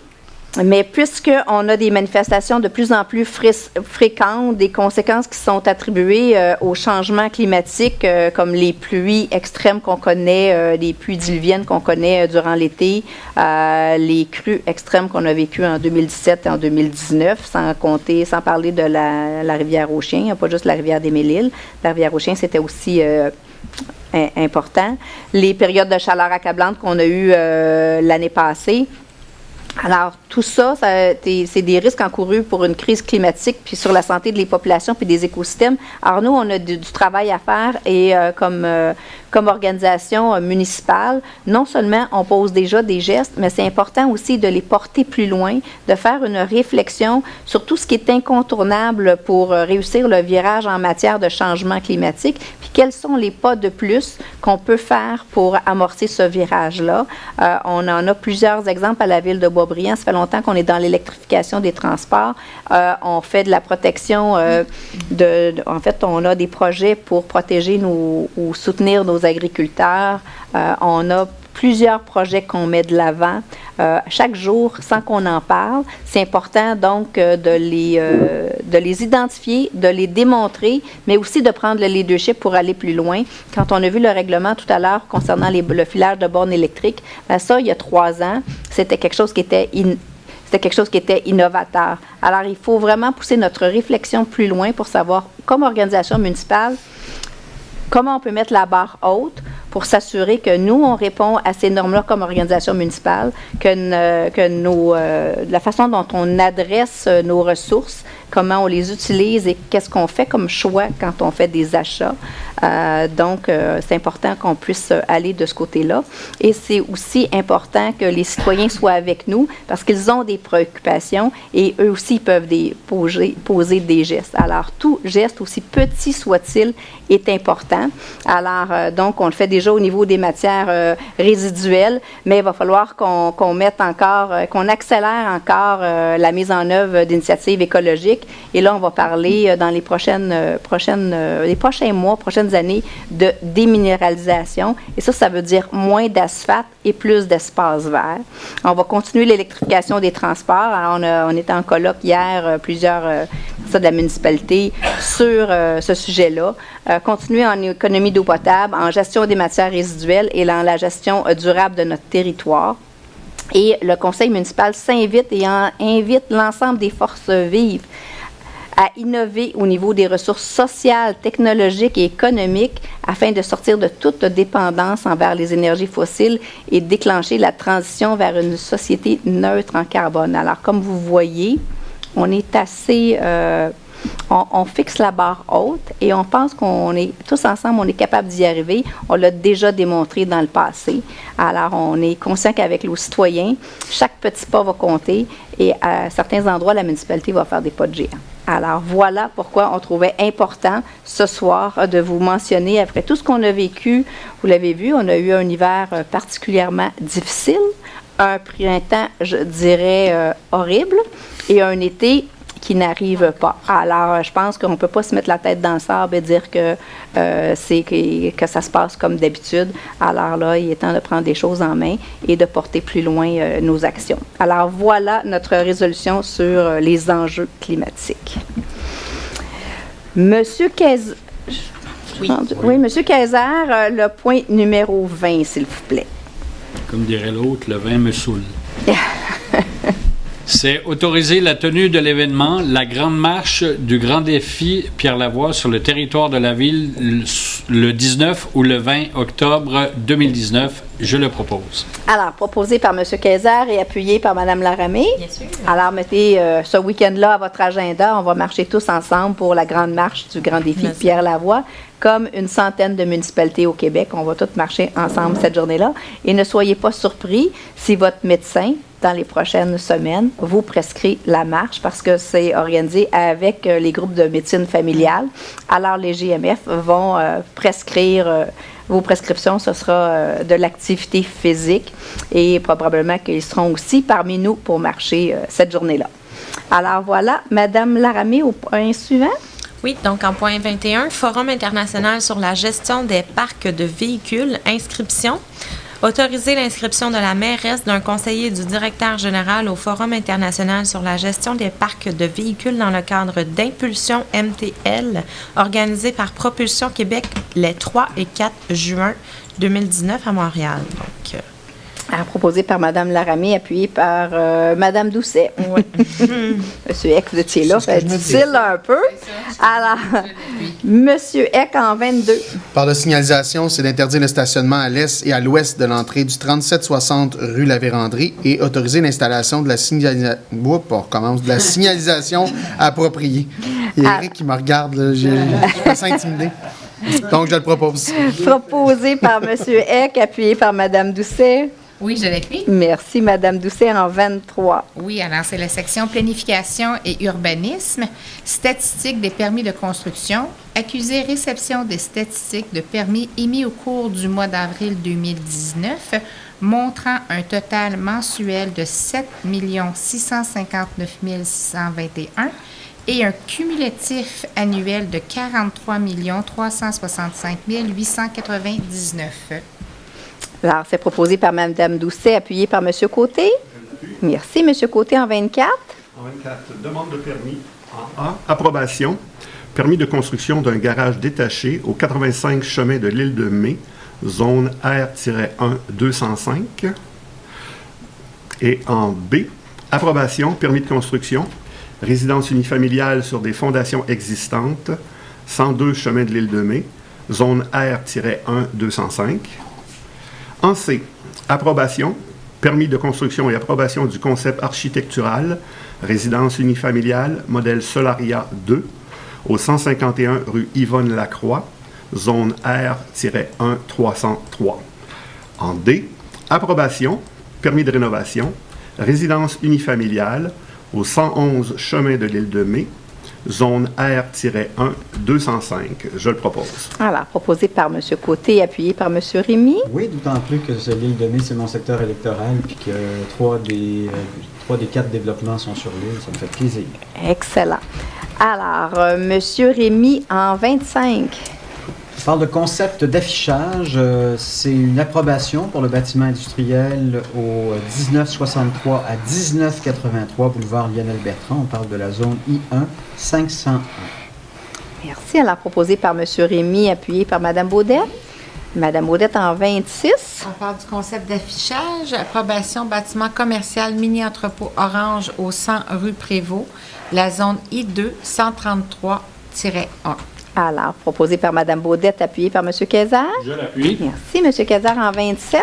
Mais puisqu'on a des manifestations de plus en plus fréquentes, des conséquences qui sont attribuées au changement climatique, comme les pluies extrêmes qu'on connaît, les pluies diluviennes qu'on connaît durant l'été, les crues extrêmes qu'on a vécues en 2017 et en 2019, sans parler de la rivière aux Chiens, pas juste la rivière des Mille-Îles. La rivière aux Chiens, c'était aussi important. Les périodes de chaleur accablantes qu'on a eues l'année passée. Alors, tout ça, c'est des risques encourus pour une crise climatique, puis sur la santé des populations, puis des écosystèmes. Alors, nous, on a du travail à faire et comme organisation municipale, non seulement on pose déjà des gestes, mais c'est important aussi de les porter plus loin, de faire une réflexion sur tout ce qui est incontournable pour réussir le virage en matière de changement climatique, puis quels sont les pas de plus qu'on peut faire pour amorcer ce virage-là. On en a plusieurs exemples à la Ville de Boisbriand. Ça fait longtemps qu'on est dans l'électrification des transports. On fait de la protection en fait, on a des projets pour protéger ou soutenir nos agriculteurs. On a plusieurs projets qu'on met de l'avant chaque jour sans qu'on en parle. C'est important donc de les identifier, de les démontrer, mais aussi de prendre le leadership pour aller plus loin. Quand on a vu le règlement tout à l'heure concernant le filage de bornes électriques, bien ça, il y a 3 ans, c'était quelque chose qui était innovateur. Alors, il faut vraiment pousser notre réflexion plus loin pour savoir, comme organisation municipale, comment on peut mettre la barre haute pour s'assurer que nous, on répond à ces normes-là comme organisation municipale, la façon dont on adresse nos ressources, comment on les utilise et qu'est-ce qu'on fait comme choix quand on fait des achats. Donc, c'est important qu'on puisse aller de ce côté-là. Et c'est aussi important que les citoyens soient avec nous parce qu'ils ont des préoccupations et eux aussi peuvent poser des gestes. Alors, tout geste, aussi petit soit-il, est important. Alors, donc, on le fait déjà au niveau des matières résiduelles, mais il va falloir qu'on mette encore, qu'on accélère encore la mise en œuvre d'initiatives écologiques. Et là, on va parler dans les prochains mois, prochaines années, de déminéralisation. Et ça veut dire moins d'asphalte et plus d'espace vert. On va continuer l'électrification des transports. Alors, on était en colloque hier, plusieurs de la municipalité, sur ce sujet-là. Continuer en économie d'eau potable, en gestion des matières résiduelles et dans la gestion durable de notre territoire. Et le conseil municipal s'invite et invite l'ensemble des forces vives à innover au niveau des ressources sociales, technologiques et économiques afin de sortir de toute dépendance envers les énergies fossiles et déclencher la transition vers une société neutre en carbone. Alors, comme vous voyez, on est assez... on fixe la barre haute et on pense qu'on est tous ensemble, on est capable d'y arriver. On l'a déjà démontré dans le passé. Alors, on est conscient qu'avec nos citoyens, chaque petit pas va compter et à certains endroits, la municipalité va faire des pas de géant. Alors, voilà pourquoi on trouvait important ce soir de vous mentionner, après tout ce qu'on a vécu, vous l'avez vu, on a eu un hiver particulièrement difficile, un printemps, je dirais, horrible, et un été qui n'arrive pas. Alors, je pense qu'on ne peut pas se mettre la tête dans le sable et dire que ça se passe comme d'habitude. Alors là, il est temps de prendre des choses en main et de porter plus loin nos actions. Alors, voilà notre résolution sur les enjeux climatiques. Monsieur Kayser, Monsieur Kayser, le point numéro 20, s'il vous plaît. Comme dirait l'autre, le vin me saoule. C'est autoriser la tenue de l'événement, la Grande Marche du Grand Défi Pierre Lavoie sur le territoire de la ville le 19 ou le 20 octobre 2019. Je le propose. Alors, proposé par M. Kayser et appuyé par Mme Laramée. Bien sûr. Alors, mettez ce week-end-là à votre agenda. On va marcher tous ensemble pour la Grande Marche du Grand Défi Pierre Lavoie. Comme une centaine de municipalités au Québec, on va tous marcher ensemble cette journée-là. Et ne soyez pas surpris si votre médecin, dans les prochaines semaines, vous prescrit la marche parce que c'est organisé avec les groupes de médecine familiale. Alors, les GMF vont prescrire vos prescriptions, ce sera de l'activité physique et probablement qu'ils seront aussi parmi nous pour marcher cette journée-là. Alors voilà, Madame Laramée au point suivant. Oui, donc en point 21, Forum international sur la gestion des parcs de véhicules, inscription. Autoriser l'inscription de la mairesse, d'un conseiller et du directeur général au Forum international sur la gestion des parcs de véhicules dans le cadre d'Impulsion MTL, organisé par Propulsion Québec les 3 et 4 juin 2019 à Montréal. Donc, proposé par Mme Laramée, appuyé par Mme Doucet. Oui. Monsieur Eck, vous étiez là, c'est difficile un peu. Alors, Monsieur Eck en 22. Par de signalisation, c'est d'interdire le stationnement à l'est et à l'ouest de l'entrée du 3760 rue La Vérandrie et autoriser l'installation de la signalisation appropriée. Il y a Eric qui me regarde, là, je me sens intimidé. Donc, je le propose. Proposé par M. Eck, appuyé par Mme Doucet. Oui, je l'appuie. Merci, Mme Doucet, en 23. Oui, alors c'est la section planification et urbanisme, statistiques des permis de construction, accuser réception des statistiques de permis émis au cours du mois d'avril 2019, montrant un total mensuel de 7 659 621 et un cumulatif annuel de 43 365 899. Alors, c'est proposé par Mme Doucet, appuyé par M. Côté. Merci. M. Côté en 24. En 24, demande de permis en A. Approbation. Permis de construction d'un garage détaché au 85 chemin de l'île de Mai, zone R-1 205. Et en B. Approbation. Permis de construction. Résidence unifamiliale sur des fondations existantes, 102 chemin de l'île de Mai, zone R-1 205. En C, approbation, permis de construction et approbation du concept architectural, résidence unifamiliale, modèle Solaria 2, au 151 rue Yvonne Lacroix, zone R-1-303. En D, approbation, permis de rénovation, résidence unifamiliale, au 111 chemin de l'île de Mai, zone R-1-205. Je le propose. Alors, proposé par M. Côté, appuyé par M. Rémy. Oui, d'autant plus que l'île de Mai, c'est mon secteur électoral, puis que 3 des 4 développements sont sur l'île. Ça me fait plaisir. Excellent. Alors, M. Rémy en 25. Je parle de concept d'affichage. C'est une approbation pour le bâtiment industriel au 1963 à 1983 boulevard Lionel Bertrand. On parle de la zone I1 501. Merci. Alors, proposé par M. Rémy, appuyé par Mme Baudette. Mme Baudette en 26. On parle du concept d'affichage. Approbation bâtiment commercial mini-entrepôt orange au 100 rue Prévost, la zone I2 133-1. Alors, proposé par Mme Baudette, appuyé par M. Quezard. Je l'appuie. Merci. M. Quezard en 27.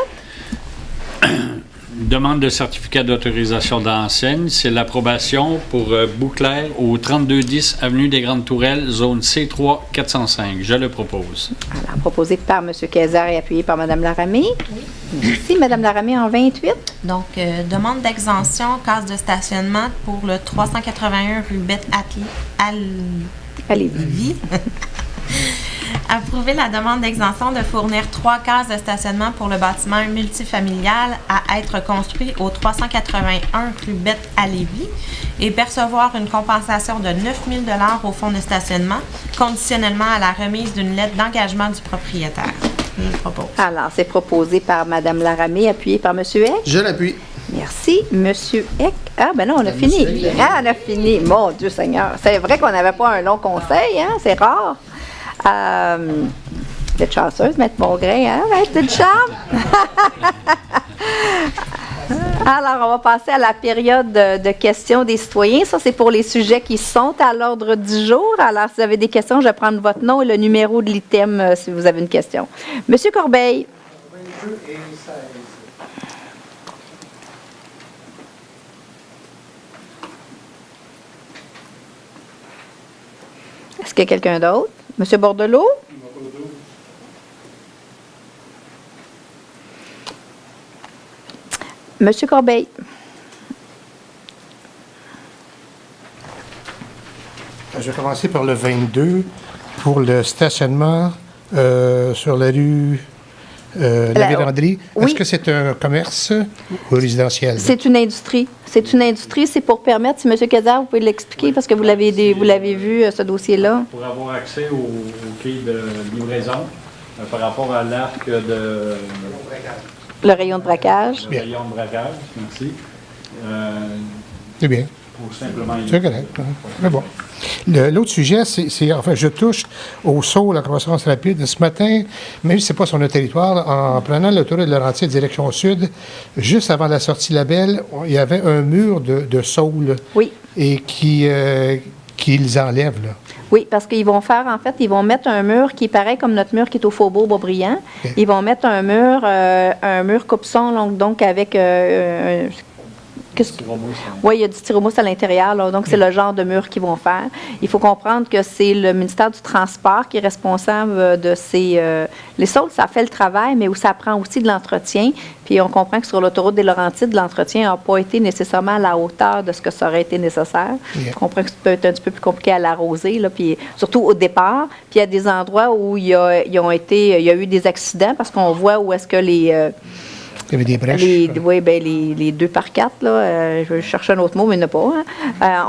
Demande de certificat d'autorisation d'enseigne. C'est l'approbation pour Bouclair au 3210 Avenue des Grandes Tourelles, zone C3 405. Je le propose. Alors, proposé par M. Quezard et appuyé par Mme Laramée. Merci. Mme Laramée en 28. Donc, demande d'exemption, case de stationnement pour le 381 rue Bette Allez-y. Approuver la demande d'exemption de fournir 3 cases de stationnement pour le bâtiment multifamilial à être construit au 381 rue Bette à Lévis et percevoir une compensation de 9 000 $ au fonds de stationnement, conditionnellement à la remise d'une lettre d'engagement du propriétaire. Je le propose. Alors, c'est proposé par Mme Laramée, appuyé par M. Eck. Je l'appuie. Merci. Monsieur Eck. Ah, ben non, on a fini. Ah, on a fini. Mon Dieu Seigneur. C'est vrai qu'on n'avait pas un long conseil, hein? C'est rare. Vous êtes chanceuse, Maître Mongrain, hein? C'est du charme. Alors, on va passer à la période de questions des citoyens. Ça, c'est pour les sujets qui sont à l'ordre du jour. Alors, si vous avez des questions, je vais prendre votre nom et le numéro de l'item si vous avez une question. Monsieur Corbeil. 22 et 16. Est-ce qu'il y a quelqu'un d'autre? Monsieur Bordelot? Monsieur Corbeil. Je vais commencer par le 22 pour le stationnement sur la rue La Vérandrie. Oui. Est-ce que c'est un commerce ou résidentiel? C'est une industrie. C'est une industrie. C'est pour permettre, si M. Quezard, vous pouvez l'expliquer parce que vous l'avez vu, ce dossier-là. Pour avoir accès au quai de livraison par rapport à l'arc de... Le rayon de braquage. Le rayon de braquage, merci. C'est bien. Pour simplement... C'est correct. Hein. Mais bon. L'autre sujet, enfin, je touche au saut, la croissance rapide. Ce matin, même si ce n'est pas sur notre territoire, en prenant l'autoroute de Laurentides direction sud, juste avant la sortie Labelle, il y avait un mur de saule. Oui. Et qu'ils enlèvent, là. Oui, parce qu'ils vont faire, en fait, ils vont mettre un mur qui paraît comme notre mur qui est au Faubourg Boisbriand. Okay. Ils vont mettre un mur coupe-son, donc avec... Oui, il y a du styromousse à l'intérieur, là, donc c'est le genre de mur qu'ils vont faire. Il faut comprendre que c'est le ministère du Transport qui est responsable de ces... les saules, ça fait le travail, mais où ça prend aussi de l'entretien. Puis on comprend que sur l'autoroute des Laurentides, l'entretien n'a pas été nécessairement à la hauteur de ce que ça aurait été nécessaire. Yeah. On comprend que ça peut être un petit peu plus compliqué à l'arroser, là, puis surtout au départ. Puis il y a des endroits où il y a eu des accidents parce qu'on voit où est-ce que les... Il y avait des brèches. Oui, bien, les 2x4, là, je vais chercher un autre mot, mais il n'y en a pas. Hein.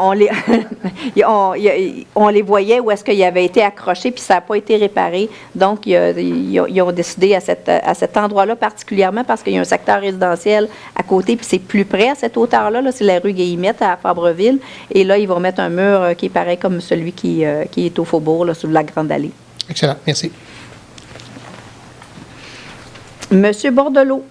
On les voyait où est-ce qu'il avait été accroché, puis ça n'a pas été réparé. Donc, ils ont décidé à cet endroit-là particulièrement, parce qu'il y a un secteur résidentiel à côté, puis c'est plus près à cette hauteur-là. Là, c'est la rue Guillemette à Fabreville. Et là, ils vont mettre un mur qui est pareil comme celui qui est au Faubourg, là, sur la Grande Allée. Excellent. Merci. Monsieur Bordelot.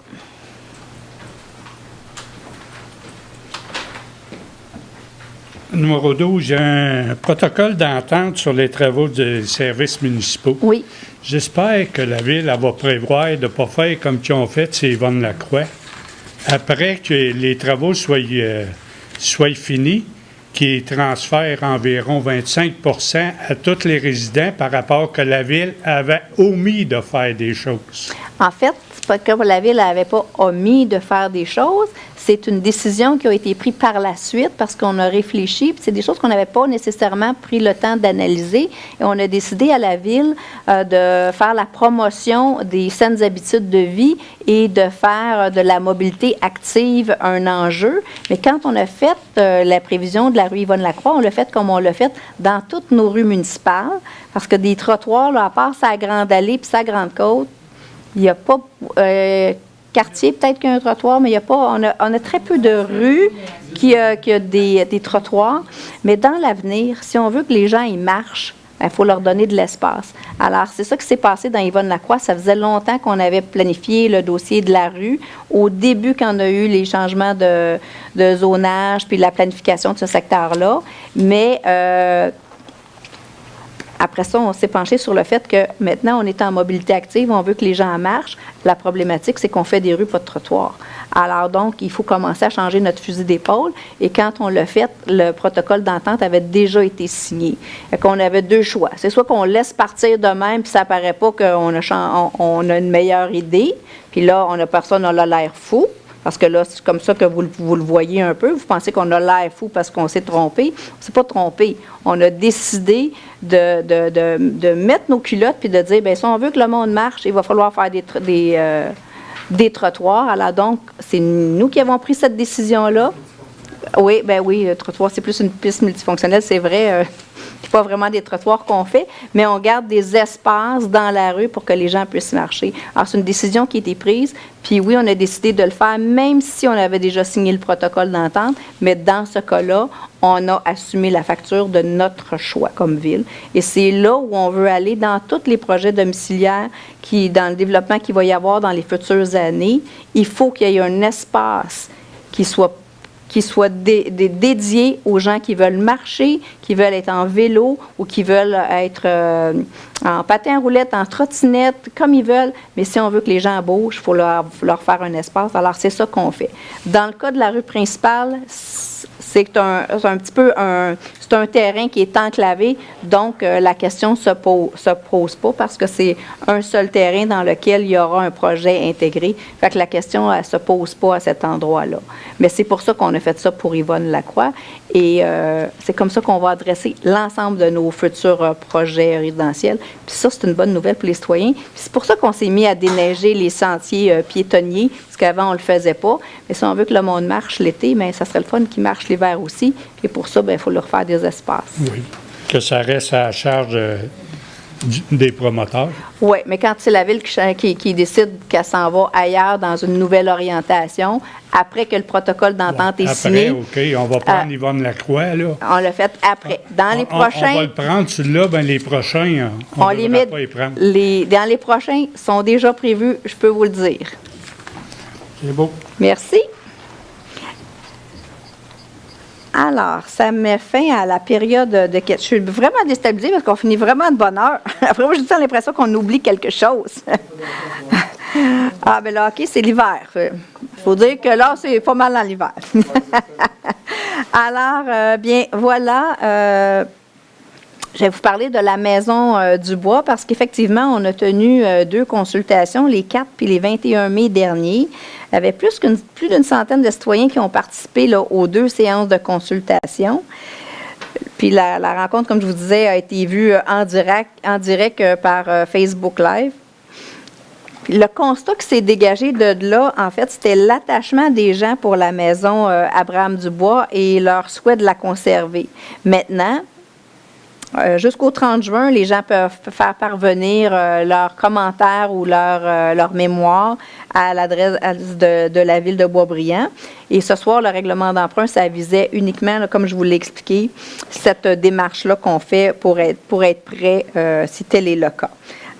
Numéro 12, j'ai un protocole d'entente sur les travaux des services municipaux. Oui. J'espère que la Ville va prévoir de ne pas faire comme qu'ils ont fait chez Yvonne Lacroix. après que les travaux soient finis, qui transfère environ 25 à tous les résidents par rapport que la Ville avait omis de faire des choses. En fait, c'est pas que la Ville n'avait pas omis de faire des choses, c'est une décision qui a été prise par la suite parce qu'on a réfléchi, puis c'est des choses qu'on n'avait pas nécessairement pris le temps d'analyser, et on a décidé à la Ville de faire la promotion des saines habitudes de vie et de faire de la mobilité active un enjeu. Mais quand on a fait la prévision de la rue Yvonne-Lacroix, on l'a fait comme on l'a fait dans toutes nos rues municipales, parce que des trottoirs, là, à part sa Grande Allée puis sa Grande Côte, il n'y a pas quartier, peut-être qu'il y a un trottoir, mais il y a pas. On a très peu de rues qui a des trottoirs. Mais dans l'avenir, si on veut que les gens y marchent, il faut leur donner de l'espace. Alors, c'est ça qui s'est passé dans Yvonne-Lacroix. Ça faisait longtemps qu'on avait planifié le dossier de la rue. Au début, quand on a eu les changements de zonage puis la planification de ce secteur-là. Mais après ça, on s'est penché sur le fait que maintenant, on est en mobilité active, on veut que les gens marchent. La problématique, c'est qu'on fait des rues, pas de trottoirs. Alors donc, il faut commencer à changer notre fusil d'épaule. Et quand on l'a fait, le protocole d'entente avait déjà été signé. Fait qu'on avait deux choix. C'est soit qu'on laisse partir de même, puis ça ne paraît pas qu'on a une meilleure idée. Puis là, personne n'a l'air fou. Parce que là, c'est comme ça que vous le voyez un peu. Vous pensez qu'on a l'air fou parce qu'on s'est trompé. On ne s'est pas trompé. On a décidé de mettre nos culottes puis de dire, bien, si on veut que le monde marche, il va falloir faire des trottoirs. Alors donc, c'est nous qui avons pris cette décision-là. Oui, le trottoir, c'est plus une piste multifonctionnelle, c'est vrai. C'est pas vraiment des trottoirs qu'on fait, mais on garde des espaces dans la rue pour que les gens puissent marcher. Alors, c'est une décision qui a été prise, puis oui, on a décidé de le faire, même si on avait déjà signé le protocole d'entente, mais dans ce cas-là, on a assumé la facture de notre choix comme ville. Et c'est là où on veut aller dans tous les projets domiciliaires, dans le développement qu'il va y avoir dans les futures années. Il faut qu'il y ait un espace qui soit dédié aux gens qui veulent marcher, qui veulent être en vélo ou qui veulent être en patin à roulette, en trottinette, comme ils veulent. Mais si on veut que les gens bougent, il faut leur faire un espace. Alors, c'est ça qu'on fait. Dans le cas de la rue principale, c'est un petit peu c'est un terrain qui est enclavé, donc la question ne se pose pas parce que c'est un seul terrain dans lequel il y aura un projet intégré. Fait que la question ne se pose pas à cet endroit-là. Mais c'est pour ça qu'on a fait ça pour Yvonne-Lacroix et c'est comme ça qu'on va adresser l'ensemble de nos futurs projets résidentiels. Puis ça, c'est une bonne nouvelle pour les citoyens. Puis c'est pour ça qu'on s'est mis à déneiger les sentiers piétonniers, parce qu'avant, on ne le faisait pas. Mais si on veut que le monde marche l'été, bien, ça serait le fun qu'il marche l'hiver aussi. Et pour ça, bien, il faut leur faire des espaces. Oui, que ça reste à la charge des promoteurs. Oui, mais quand c'est la Ville qui décide qu'elle s'en va ailleurs dans une nouvelle orientation, après que le protocole d'entente est signé... Après, OK, on va prendre Yvonne-Lacroix, là. On l'a fait après. Dans les prochains... On va le prendre, celui-là, bien, les prochains, on les met, pas y prendre. Dans les prochains, sont déjà prévus, je peux vous le dire. C'est beau. Merci. Alors, ça met fin à la période de... Je suis vraiment déstabilisée parce qu'on finit vraiment de bonne heure. Après, moi, j'ai l'impression qu'on oublie quelque chose. Ah, bien là, OK, c'est l'hiver. Il faut dire que là, c'est pas mal dans l'hiver. Alors, bien, voilà... je vais vous parler de la Maison du Bois parce qu'effectivement, on a tenu 2 consultations, les 4 puis les 21 mai derniers. Il y avait plus d'une centaine de citoyens qui ont participé là, aux 2 séances de consultation. Puis la rencontre, comme je vous disais, a été vue en direct par Facebook Live. Puis le constat qui s'est dégagé de là, en fait, c'était l'attachement des gens pour la Maison Abraham Dubois et leur souhait de la conserver. Maintenant, jusqu'au 30 juin, les gens peuvent faire parvenir leurs commentaires ou leur mémoire à l'adresse de la Ville de Boisbriand. Et ce soir, le règlement d'emprunt, ça visait uniquement, là, comme je vous l'ai expliqué, cette démarche-là qu'on fait pour être prêt si tel est le cas.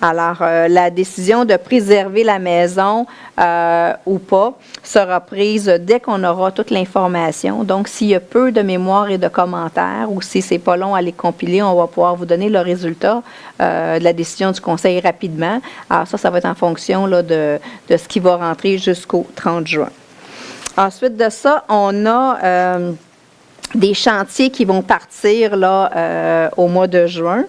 Alors, la décision de préserver la maison ou pas sera prise dès qu'on aura toute l'information. Donc, s'il y a peu de mémoire et de commentaires ou si c'est pas long à les compiler, on va pouvoir vous donner le résultat de la décision du Conseil rapidement. Alors, ça va être en fonction là, de ce qui va rentrer jusqu'au 30 juin. Ensuite de ça, on a des chantiers qui vont partir là, au mois de juin.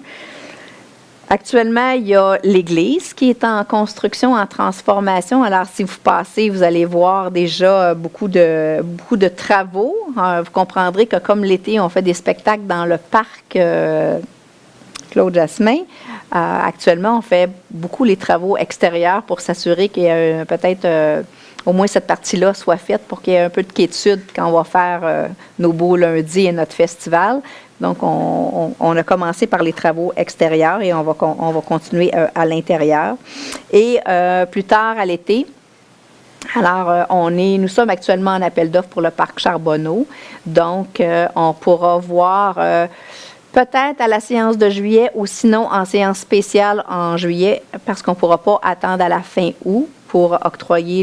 Actuellement, il y a l'église qui est en construction, en transformation. Alors, si vous passez, vous allez voir déjà beaucoup de travaux. Vous comprendrez que comme l'été, on fait des spectacles dans le parc Claude Jasmin. Actuellement, on fait beaucoup les travaux extérieurs pour s'assurer qu'il y a peut-être au moins cette partie-là soit faite pour qu'il y ait un peu de quiétude quand on va faire nos beaux lundis et notre festival. Donc, on a commencé par les travaux extérieurs et on va continuer à l'intérieur. Et plus tard, à l'été, alors, nous sommes actuellement en appel d'offres pour le parc Charbonneau. Donc, on pourra voir peut-être à la séance de juillet ou sinon en séance spéciale en juillet parce qu'on ne pourra pas attendre à la fin août pour octroyer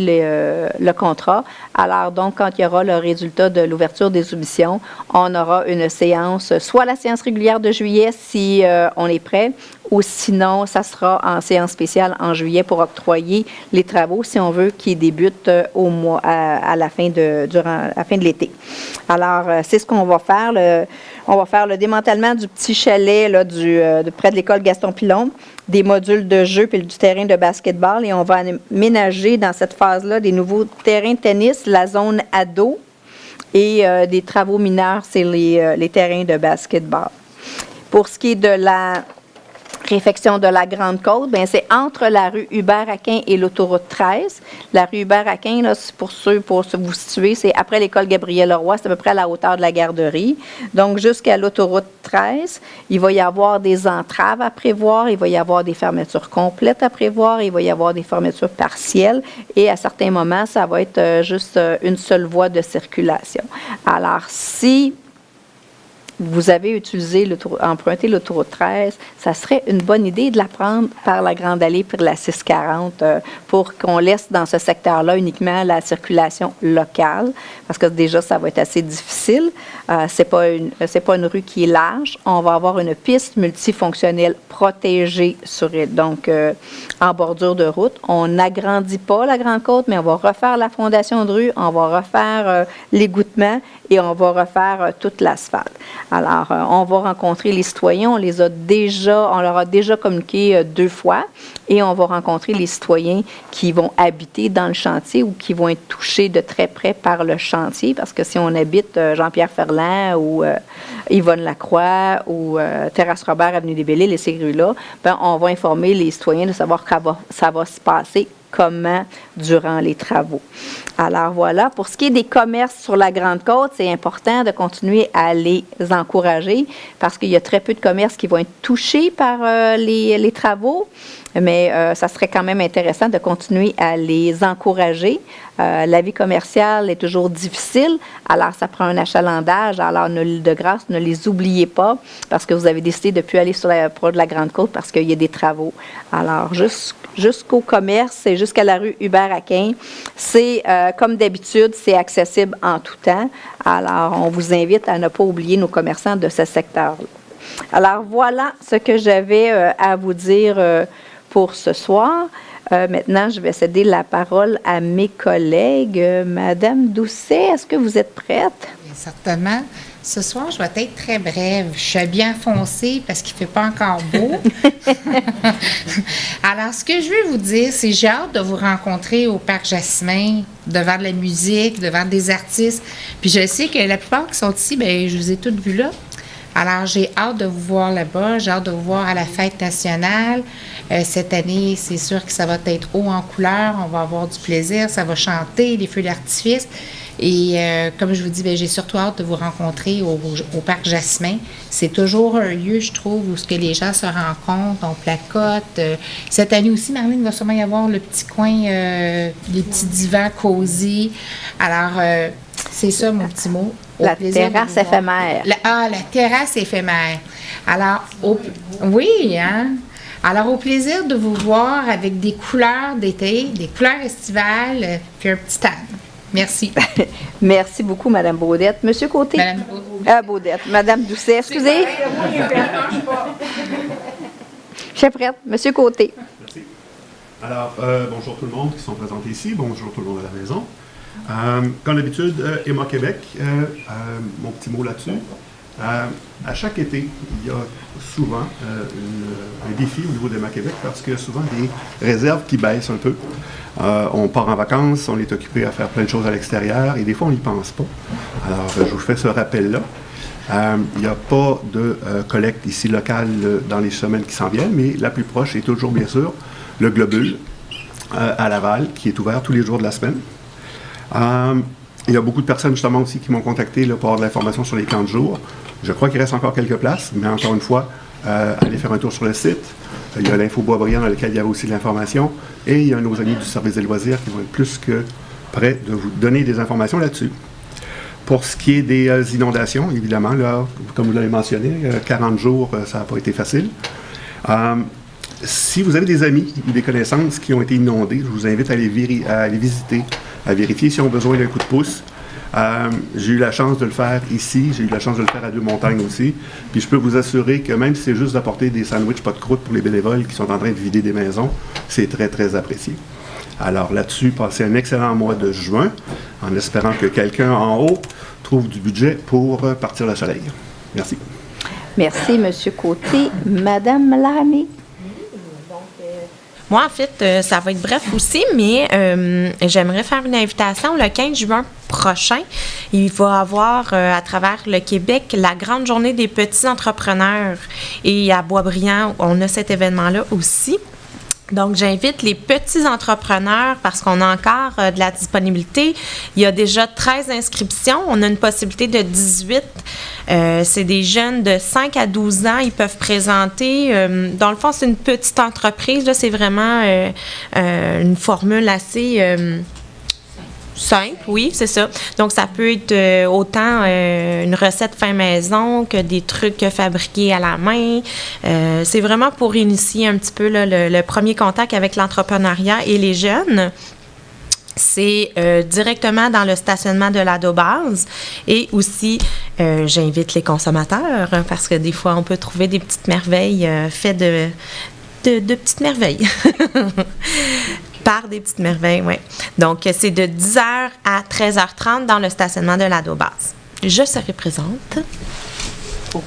le contrat. Alors, donc, quand il y aura le résultat de l'ouverture des soumissions, on aura une séance, soit la séance régulière de juillet si on est prêt, ou sinon, ça sera en séance spéciale en juillet pour octroyer les travaux, si on veut, qui débutent à la fin durant la fin de l'été. Alors, c'est ce qu'on va faire. On va faire le démantèlement du petit chalet là, de près de l'école Gaston Pilon, des modules de jeu puis du terrain de basketball et on va aménager dans cette phase-là des nouveaux terrains de tennis, la zone ado et des travaux mineurs, c'est les terrains de basketball. Pour ce qui est de la réfection de la Grande-Côte, bien, c'est entre la rue Hubert-Aquin et l'autoroute 13. La rue Hubert-Aquin, là, pour vous situer, c'est après l'école Gabriel-Leroy, c'est à peu près à la hauteur de la garderie. Donc, jusqu'à l'autoroute 13, il va y avoir des entraves à prévoir, il va y avoir des fermetures complètes à prévoir, il va y avoir des fermetures partielles et à certains moments, ça va être juste une seule voie de circulation. Alors, si vous avez emprunté l'autoroute 13, ça serait une bonne idée de la prendre par la Grande Allée puis la 640 pour qu'on laisse dans ce secteur-là uniquement la circulation locale, parce que déjà, ça va être assez difficile. C'est pas une rue qui est large. On va avoir une piste multifonctionnelle protégée en bordure de route. On n'agrandit pas la Grande-Côte, mais on va refaire la fondation de rue, on va refaire l'égouttement et on va refaire toute l'asphalte. Alors, on va rencontrer les citoyens, on leur a déjà communiqué 2 fois et on va rencontrer les citoyens qui vont habiter dans le chantier ou qui vont être touchés de très près par le chantier, parce que si on habite Jean-Pierre Ferland ou Yvonne Lacroix ou Terrasse Robert, Avenue des Belle-Îles et ces rues-là, bien, on va informer les citoyens de savoir ça va se passer comment durant les travaux. Alors voilà, pour ce qui est des commerces sur la Grande-Côte, c'est important de continuer à les encourager parce qu'il y a très peu de commerces qui vont être touchés par les travaux, mais ça serait quand même intéressant de continuer à les encourager. La vie commerciale est toujours difficile, alors ça prend un achalandage. Alors, de grâce, ne les oubliez pas parce que vous avez décidé de ne plus aller sur la proche de la Grande-Côte parce qu'il y a des travaux. Alors, jusqu'au commerce et jusqu'à la rue Hubert-Aquin, c'est comme d'habitude, c'est accessible en tout temps. Alors, on vous invite à ne pas oublier nos commerçants de ce secteur-là. Alors, voilà ce que j'avais à vous dire pour ce soir. Maintenant, je vais céder la parole à mes collègues. Madame Doucet, est-ce que vous êtes prête? Bien, certainement. Ce soir, je vais être très brève. Je suis bien foncée parce qu'il ne fait pas encore beau. Alors, ce que je veux vous dire, c'est que j'ai hâte de vous rencontrer au Parc Jasmin, devant de la musique, devant des artistes. Puis je sais que la plupart qui sont ici, bien, je vous ai toutes vues là. Alors, j'ai hâte de vous voir là-bas. J'ai hâte de vous voir à la fête nationale. Cette année, c'est sûr que ça va être haut en couleur. On va avoir du plaisir. Ça va chanter, les feux d'artifice. Et comme je vous dis, bien, j'ai surtout hâte de vous rencontrer au Parc Jasmin. C'est toujours un lieu, je trouve, où ce que les gens se rencontrent, on placote. Cette année aussi, Marlène, il va sûrement y avoir le petit coin, les petits divans cosy. Alors, c'est ça mon petit mot. La terrasse éphémère. La terrasse éphémère. Alors, oui, hein? Alors, au plaisir de vous voir avec des couleurs d'été, des couleurs estivales, puis un petit âne. Merci. Merci beaucoup, Mme Baudette. Monsieur Côté? Madame Baudette. Baudette. Mme Doucet, excusez. Je suis prête. Monsieur Côté. Merci. Alors, bonjour tout le monde qui sont présentés ici. Bonjour tout le monde à la maison. Comme d'habitude, Emma Québec, mon petit mot là-dessus. À chaque été, il y a souvent un défi au niveau d'Emma Québec parce qu'il y a souvent des réserves qui baissent un peu. On part en vacances, on est occupé à faire plein de choses à l'extérieur et des fois on n'y pense pas. Alors, je vous fais ce rappel-là. Il n'y a pas de collecte ici locale dans les semaines qui s'en viennent, mais la plus proche est toujours, bien sûr, le Globule à Laval, qui est ouvert tous les jours de la semaine. Il y a beaucoup de personnes, justement, aussi, qui m'ont contacté là, pour avoir de l'information sur les camps de jour. Je crois qu'il reste encore quelques places, mais encore une fois, allez faire un tour sur le site. Il y a l'Info Boisbriand dans lequel il y a aussi de l'information. Et il y a nos amis du service des loisirs qui vont être plus que prêts de vous donner des informations là-dessus. Pour ce qui est des inondations, évidemment, là, comme vous l'avez mentionné, 40 jours, ça n'a pas été facile. Si vous avez des amis ou des connaissances qui ont été inondés, je vous invite à les visiter, à vérifier s'ils ont besoin d'un coup de pouce. J'ai eu la chance de le faire ici, j'ai eu la chance de le faire à Deux-Montagnes aussi. Puis je peux vous assurer que même si c'est juste d'apporter des sandwichs pas de croûte pour les bénévoles qui sont en train de vider des maisons, c'est très, très apprécié. Alors là-dessus, passez un excellent mois de juin, en espérant que quelqu'un en haut trouve du budget pour partir le soleil. Merci. Merci, M. Côté. Madame Laramé. Moi, en fait, ça va être bref aussi, mais j'aimerais faire une invitation le 15 juin prochain. Il va y avoir à travers le Québec la grande journée des petits entrepreneurs. Et à Boisbriand, on a cet événement-là aussi. Donc, j'invite les petits entrepreneurs parce qu'on a encore de la disponibilité. Il y a déjà 13 inscriptions. On a une possibilité de 18. C'est des jeunes de 5 à 12 ans. Ils peuvent présenter. Dans le fond, c'est une petite entreprise. Là, c'est vraiment une formule assez simple, oui, c'est ça. Donc, ça peut être autant une recette fin maison que des trucs fabriqués à la main. C'est vraiment pour initier un petit peu là, le premier contact avec l'entrepreneuriat et les jeunes. C'est directement dans le stationnement de l'Ado-Base et aussi, j'invite les consommateurs hein, parce que des fois, on peut trouver des petites merveilles faites de petites merveilles. Par des petites merveilles, oui. Donc, c'est de 10h à 13h30 dans le stationnement de l'Ado-Base. Je serai présente.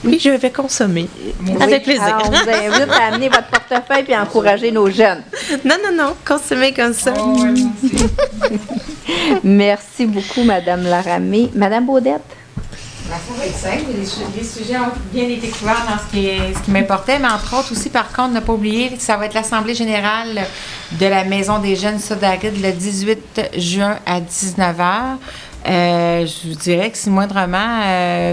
Puis, je vais consommer. Oui. Avec plaisir. Alors, on vous invite à amener votre portefeuille et à encourager nos jeunes. Non. Consommer comme ça. Oh, oui, Merci beaucoup, Madame Laramé. Madame Baudette? Ça va être simple. Les sujets ont bien été couverts dans ce qui m'importait, mais entre autres aussi, par contre, ne pas oublier que ça va être l'Assemblée générale de la Maison des jeunes Sodagrid le 18 juin à 19h. Je vous dirais que si moindrement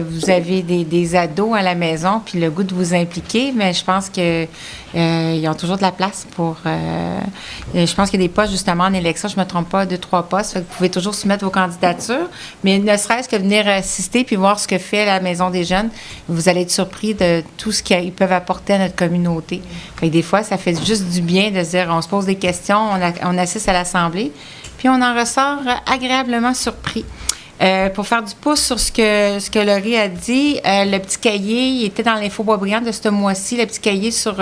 vous avez des ados à la maison puis le goût de vous impliquer, mais je pense que ils ont toujours de la place pour... je pense qu'il y a des postes justement en élection, je ne me trompe pas, 2-3 postes, fait que vous pouvez toujours soumettre vos candidatures, mais ne serait-ce que venir assister puis voir ce que fait la Maison des jeunes, vous allez être surpris de tout ce qu'ils peuvent apporter à notre communauté. Fait que des fois, ça fait juste du bien de se dire, on se pose des questions, on assiste à l'Assemblée, puis on en ressort agréablement surpris. Pour faire du pouce sur ce que Laurie a dit, le petit cahier, il était dans l'Info Boisbriand de ce mois-ci, le petit cahier sur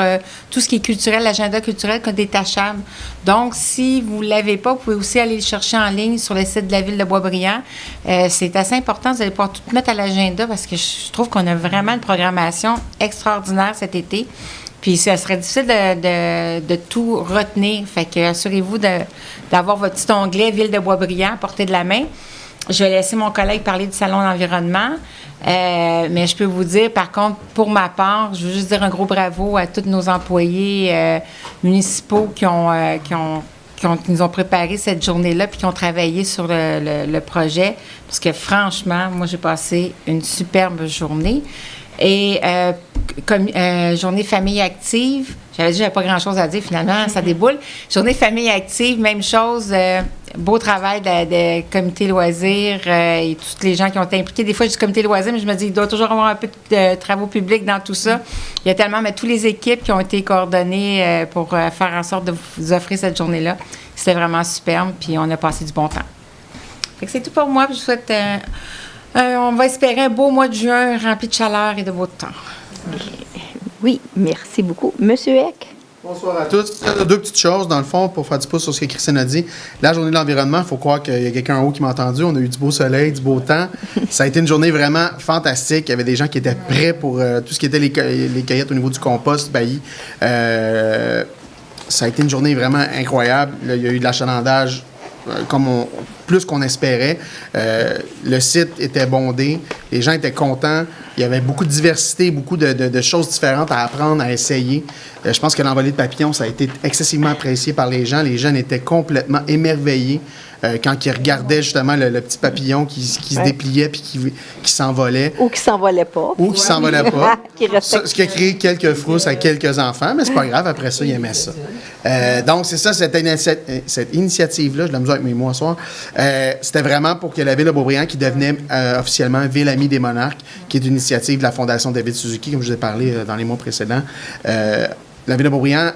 tout ce qui est culturel, l'agenda culturel détachable. Donc, si vous ne l'avez pas, vous pouvez aussi aller le chercher en ligne sur le site de la Ville de Boisbriand. C'est assez important, vous allez pouvoir tout mettre à l'agenda parce que je trouve qu'on a vraiment une programmation extraordinaire cet été. Puis, ça serait difficile de tout retenir. Fait que assurez-vous d'avoir votre petit onglet Ville de Boisbriand à portée de la main. Je vais laisser mon collègue parler du salon d'environnement, mais je peux vous dire, par contre, pour ma part, je veux juste dire un gros bravo à tous nos employés municipaux qui nous ont préparé cette journée-là puis qui ont travaillé sur le projet, parce que franchement, moi, j'ai passé une superbe journée. Et journée famille active, j'avais dit que j'avais pas grand-chose à dire, finalement, ça déboule. Journée famille active, même chose, beau travail de comité loisirs et tous les gens qui ont été impliqués. Des fois, je dis comité loisirs, mais je me dis qu'il doit toujours avoir un peu de travaux publics dans tout ça. Il y a tellement, mais toutes les équipes qui ont été coordonnées pour faire en sorte de vous offrir cette journée-là. C'était vraiment superbe, puis on a passé du bon temps. Fait que c'est tout pour moi, puis je vous souhaite... on va espérer un beau mois de juin rempli de chaleur et de beau temps. Oui, merci beaucoup. Monsieur Eck? Bonsoir à tous. Deux petites choses, dans le fond, pour faire du pouce sur ce que Christine a dit. La journée de l'environnement, il faut croire qu'il y a quelqu'un en haut qui m'a entendu. On a eu du beau soleil, du beau temps. Ça a été une journée vraiment fantastique. Il y avait des gens qui étaient prêts pour tout ce qui était les cueillettes au niveau du compost, bailli. Ça a été une journée vraiment incroyable. Là, il y a eu de l'achalandage plus qu'on espérait. Le site était bondé. Les gens étaient contents. Il y avait beaucoup de diversité, beaucoup de choses différentes à apprendre, à essayer. Je pense que l'envolée de papillons, ça a été excessivement apprécié par les gens. Les jeunes étaient complètement émerveillés quand ils regardaient justement le petit papillon qui se dépliait puis qui s'envolait. Ou qui s'envolait pas. Ou qui s'envolait pas. Ce qui a créé quelques frousses à quelques enfants, mais c'est pas grave. Après ça, ils aimaient ça. Donc, c'est ça, cette initiative-là, je l'ai mis avec mes mots ce soir, c'était vraiment pour que la Ville de Beaubriand, qui devenait officiellement Ville Amie des Monarques, qui est une initiative de la Fondation David Suzuki, comme je vous ai parlé dans les mois précédents. La Ville de Beaubriand,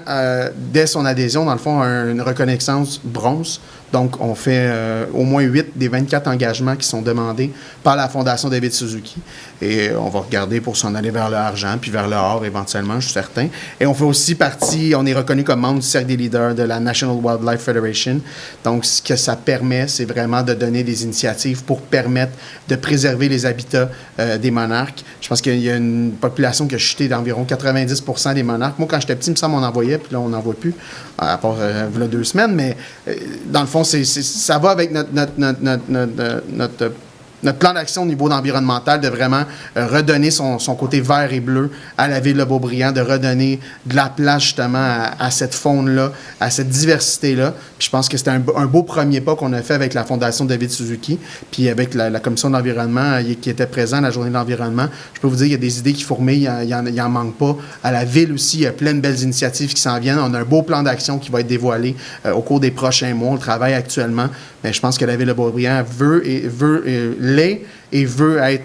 dès son adhésion, dans le fond, a une reconnaissance bronze. Donc, on fait au moins 8 des 24 engagements qui sont demandés par la Fondation David Suzuki. Et on va regarder pour s'en aller vers l'argent, puis vers l'or éventuellement, je suis certain. Et on fait aussi partie, on est reconnu comme membre du Cercle des leaders de la National Wildlife Federation. Donc, ce que ça permet, c'est vraiment de donner des initiatives pour permettre de préserver les habitats des monarques. Je pense qu'il y a une population qui a chuté d'environ 90% des monarques. Moi, quand j'étais petit, il me semble qu'on en voyait, puis là, on n'en voit plus, à part il y a 2 semaines. Mais dans le fond, ça va avec notre plan d'action au niveau environnemental, de vraiment redonner son côté vert et bleu à la Ville de Beaubriand, de redonner de la place justement à cette faune-là, à cette diversité-là. Puis je pense que c'était un beau premier pas qu'on a fait avec la Fondation David Suzuki, puis avec la Commission de l'environnement qui était présente à la Journée de l'environnement. Je peux vous dire, il y a des idées qui fourmillent, il n'y en manque pas. À la Ville aussi, il y a plein de belles initiatives qui s'en viennent. On a un beau plan d'action qui va être dévoilé au cours des prochains mois. On le travaille actuellement. Mais je pense que la Ville de Beaubriand veut être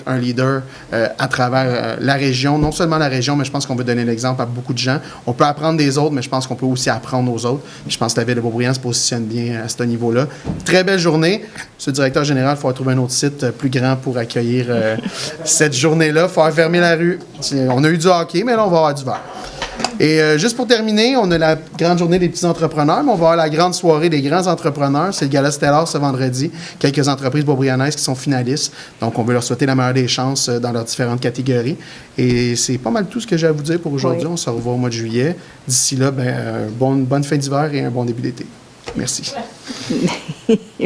un leader à travers la région. Non seulement la région, mais je pense qu'on veut donner l'exemple à beaucoup de gens. On peut apprendre des autres, mais je pense qu'on peut aussi apprendre aux autres. Je pense que la Ville de Beaubriand se positionne bien à ce niveau-là. Très belle journée. Monsieur le directeur général, il faut trouver un autre site plus grand pour accueillir cette journée-là. Il faut fermer la rue. On a eu du hockey, mais là, on va avoir du vert. Et juste pour terminer, on a la grande journée des petits entrepreneurs, mais on va avoir la grande soirée des grands entrepreneurs. C'est le Gala Stellar ce vendredi. Quelques entreprises beaubriannaises qui sont finalistes. Donc, on veut leur souhaiter la meilleure des chances dans leurs différentes catégories. Et c'est pas mal tout ce que j'ai à vous dire pour aujourd'hui. Oui. On se revoit au mois de juillet. D'ici là, bonne fin d'hiver et un bon début d'été. Merci.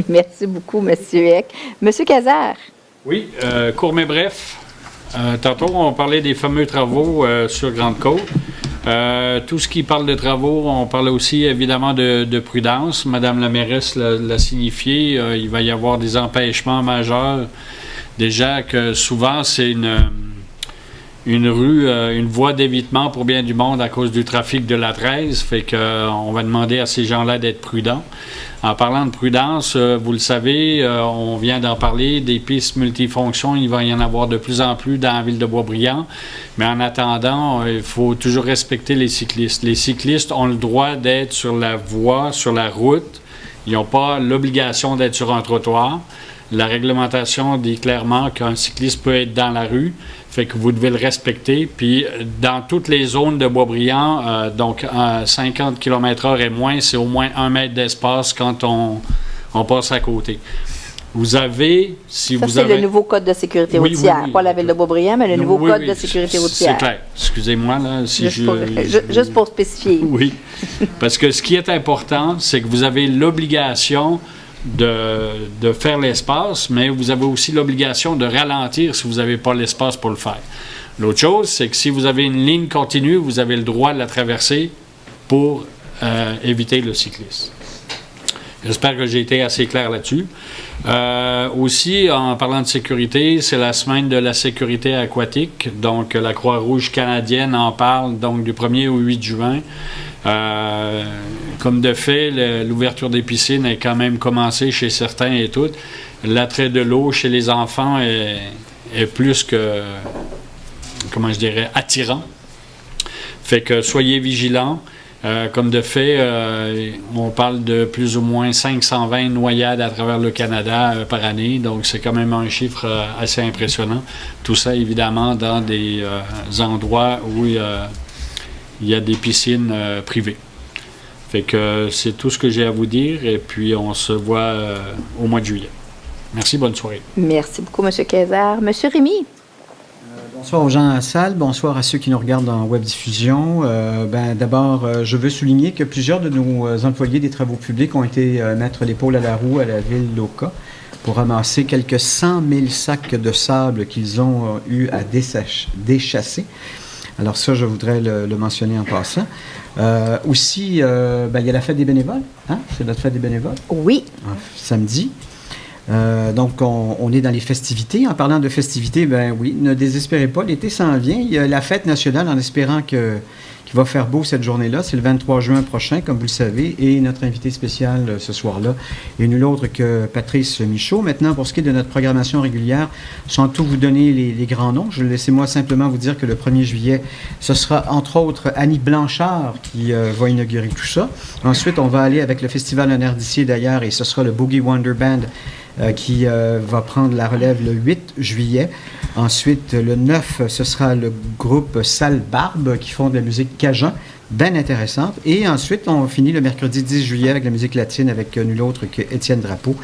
Merci beaucoup, M. Eck. M. Cazard. Oui, court mais bref. Tantôt, on parlait des fameux travaux sur Grande-Côte. Tout ce qui parle de travaux, on parle aussi évidemment de prudence. Madame la mairesse l'a signifié, il va y avoir des empêchements majeurs. Déjà que souvent, c'est une rue, une voie d'évitement pour bien du monde à cause du trafic de la 13. Fait qu'on va demander à ces gens-là d'être prudents. En parlant de prudence, vous le savez, on vient d'en parler, des pistes multifonctions, il va y en avoir de plus en plus dans la ville de Boisbriand. Mais en attendant, il faut toujours respecter les cyclistes. Les cyclistes ont le droit d'être sur la voie, sur la route. Ils n'ont pas l'obligation d'être sur un trottoir. La réglementation dit clairement qu'un cycliste peut être dans la rue, fait que vous devez le respecter. Puis dans toutes les zones de Boisbriand, donc 50 km/h et moins, c'est au moins 1 mètre d'espace quand on passe à côté. Vous avez, si ça, vous c'est avez... le nouveau code de sécurité routière. Oui. Pas la Ville de Boisbriand, mais le nouveau code de sécurité routière. C'est clair. Excusez-moi, là, si juste pour spécifier. Oui, parce que ce qui est important, c'est que vous avez l'obligation de faire l'espace, mais vous avez aussi l'obligation de ralentir si vous n'avez pas l'espace pour le faire. L'autre chose, c'est que si vous avez une ligne continue, vous avez le droit de la traverser pour éviter le cycliste. J'espère que j'ai été assez clair là-dessus. Aussi, en parlant de sécurité, c'est la semaine de la sécurité aquatique. Donc, la Croix-Rouge canadienne en parle donc du 1er au 8 juin. Comme de fait, l'ouverture des piscines est quand même commencée chez certains et toutes. L'attrait de l'eau chez les enfants est plus que, comment je dirais, attirant. Fait que soyez vigilants. Comme de fait, on parle de plus ou moins 520 noyades à travers le Canada par année, donc c'est quand même un chiffre assez impressionnant. Tout ça, évidemment, dans des endroits où il y a des piscines privées. Fait que c'est tout ce que j'ai à vous dire et puis on se voit au mois de juillet. Merci, bonne soirée. Merci beaucoup, M. Kayser. M. Rémy? Bonsoir aux gens à la salle, bonsoir à ceux qui nous regardent en web diffusion. D'abord, je veux souligner que plusieurs de nos employés des travaux publics ont été mettre l'épaule à la roue à la ville d'Oka pour ramasser quelques 100 000 sacs de sable qu'ils ont eu à déchasser. Alors ça, je voudrais le mentionner en passant. Aussi, il y a la fête des bénévoles. Hein? C'est notre fête des bénévoles. Oui. Samedi. Donc, on est dans les festivités. En parlant de festivités, ben oui, ne désespérez pas, l'été s'en vient. Il y a la fête nationale en espérant qu'il va faire beau cette journée-là. C'est le 23 juin prochain, comme vous le savez. Et notre invité spécial ce soir-là est nul autre que Patrice Michaud. Maintenant, pour ce qui est de notre programmation régulière, sans tout vous donner les grands noms, laissez-moi simplement vous dire que le 1er juillet, ce sera entre autres Annie Blanchard qui va inaugurer tout ça. Ensuite, on va aller avec le Festival en air d'ici d'ailleurs et ce sera le Boogie Wonder Band qui va prendre la relève le 8 juillet. Ensuite, le 9, ce sera le groupe Sale Barbe qui font de la musique cajun, bien intéressante. Et ensuite, on finit le mercredi 10 juillet avec la musique latine avec nul autre que Étienne Drapeau.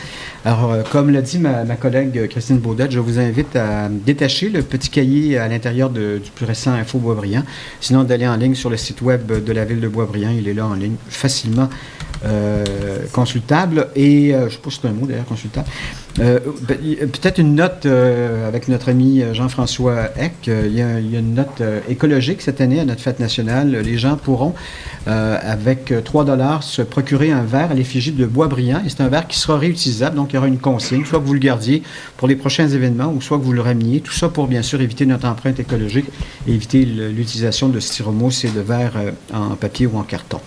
Alors, comme l'a dit ma collègue Christine Baudette, je vous invite à détacher le petit cahier à l'intérieur du plus récent Info Boisbriand. Sinon, d'aller en ligne sur le site web de la ville de Boisbriand. Il est là en ligne, facilement consultable. Et, je ne sais pas si c'est un mot d'ailleurs, consultable. Peut-être une note avec notre ami Jean-François Eck. Il y a une note écologique cette année à notre fête nationale. Les gens pourront, avec 3 $, se procurer un verre à l'effigie de Boisbriand. Et c'est un verre qui sera réutilisable. Donc, il y aura une consigne, soit que vous le gardiez pour les prochains événements ou soit que vous le rameniez. Tout ça pour, bien sûr, éviter notre empreinte écologique et éviter l'utilisation de styromousse et de verre en papier ou en carton.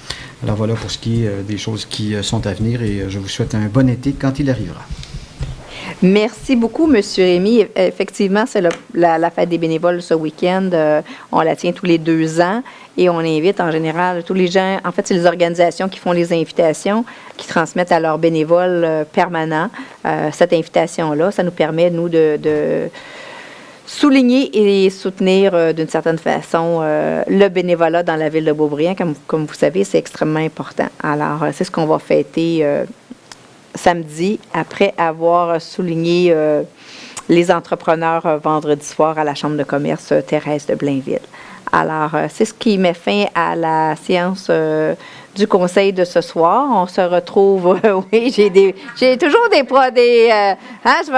Alors, voilà pour ce qui est des choses qui sont à venir et je vous souhaite un bon été quand il arrivera. Merci beaucoup, M. Rémy. Effectivement, c'est la fête des bénévoles ce week-end. On la tient tous les 2 ans et on invite en général tous les gens. En fait, c'est les organisations qui font les invitations, qui transmettent à leurs bénévoles permanents cette invitation-là. Ça nous permet, nous, de souligner et soutenir d'une certaine façon le bénévolat dans la ville de Beaubriand. Comme vous savez, c'est extrêmement important. Alors, c'est ce qu'on va fêter samedi, après avoir souligné les entrepreneurs vendredi soir à la Chambre de commerce Thérèse de Blainville. Alors, c'est ce qui met fin à la séance du conseil de ce soir. On se retrouve, oui, j'ai toujours je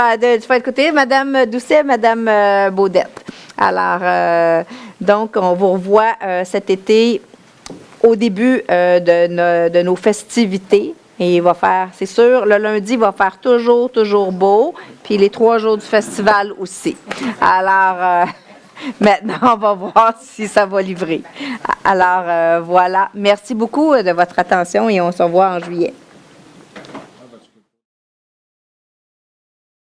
vais écouter Mme Doucet, Mme Baudette. Alors, donc, on vous revoit cet été au début de nos festivités. Et il va faire, c'est sûr, le lundi, il va faire toujours beau. Puis les 3 jours du festival aussi. Alors, maintenant, on va voir si ça va livrer. Alors, voilà. Merci beaucoup de votre attention et on se revoit en juillet.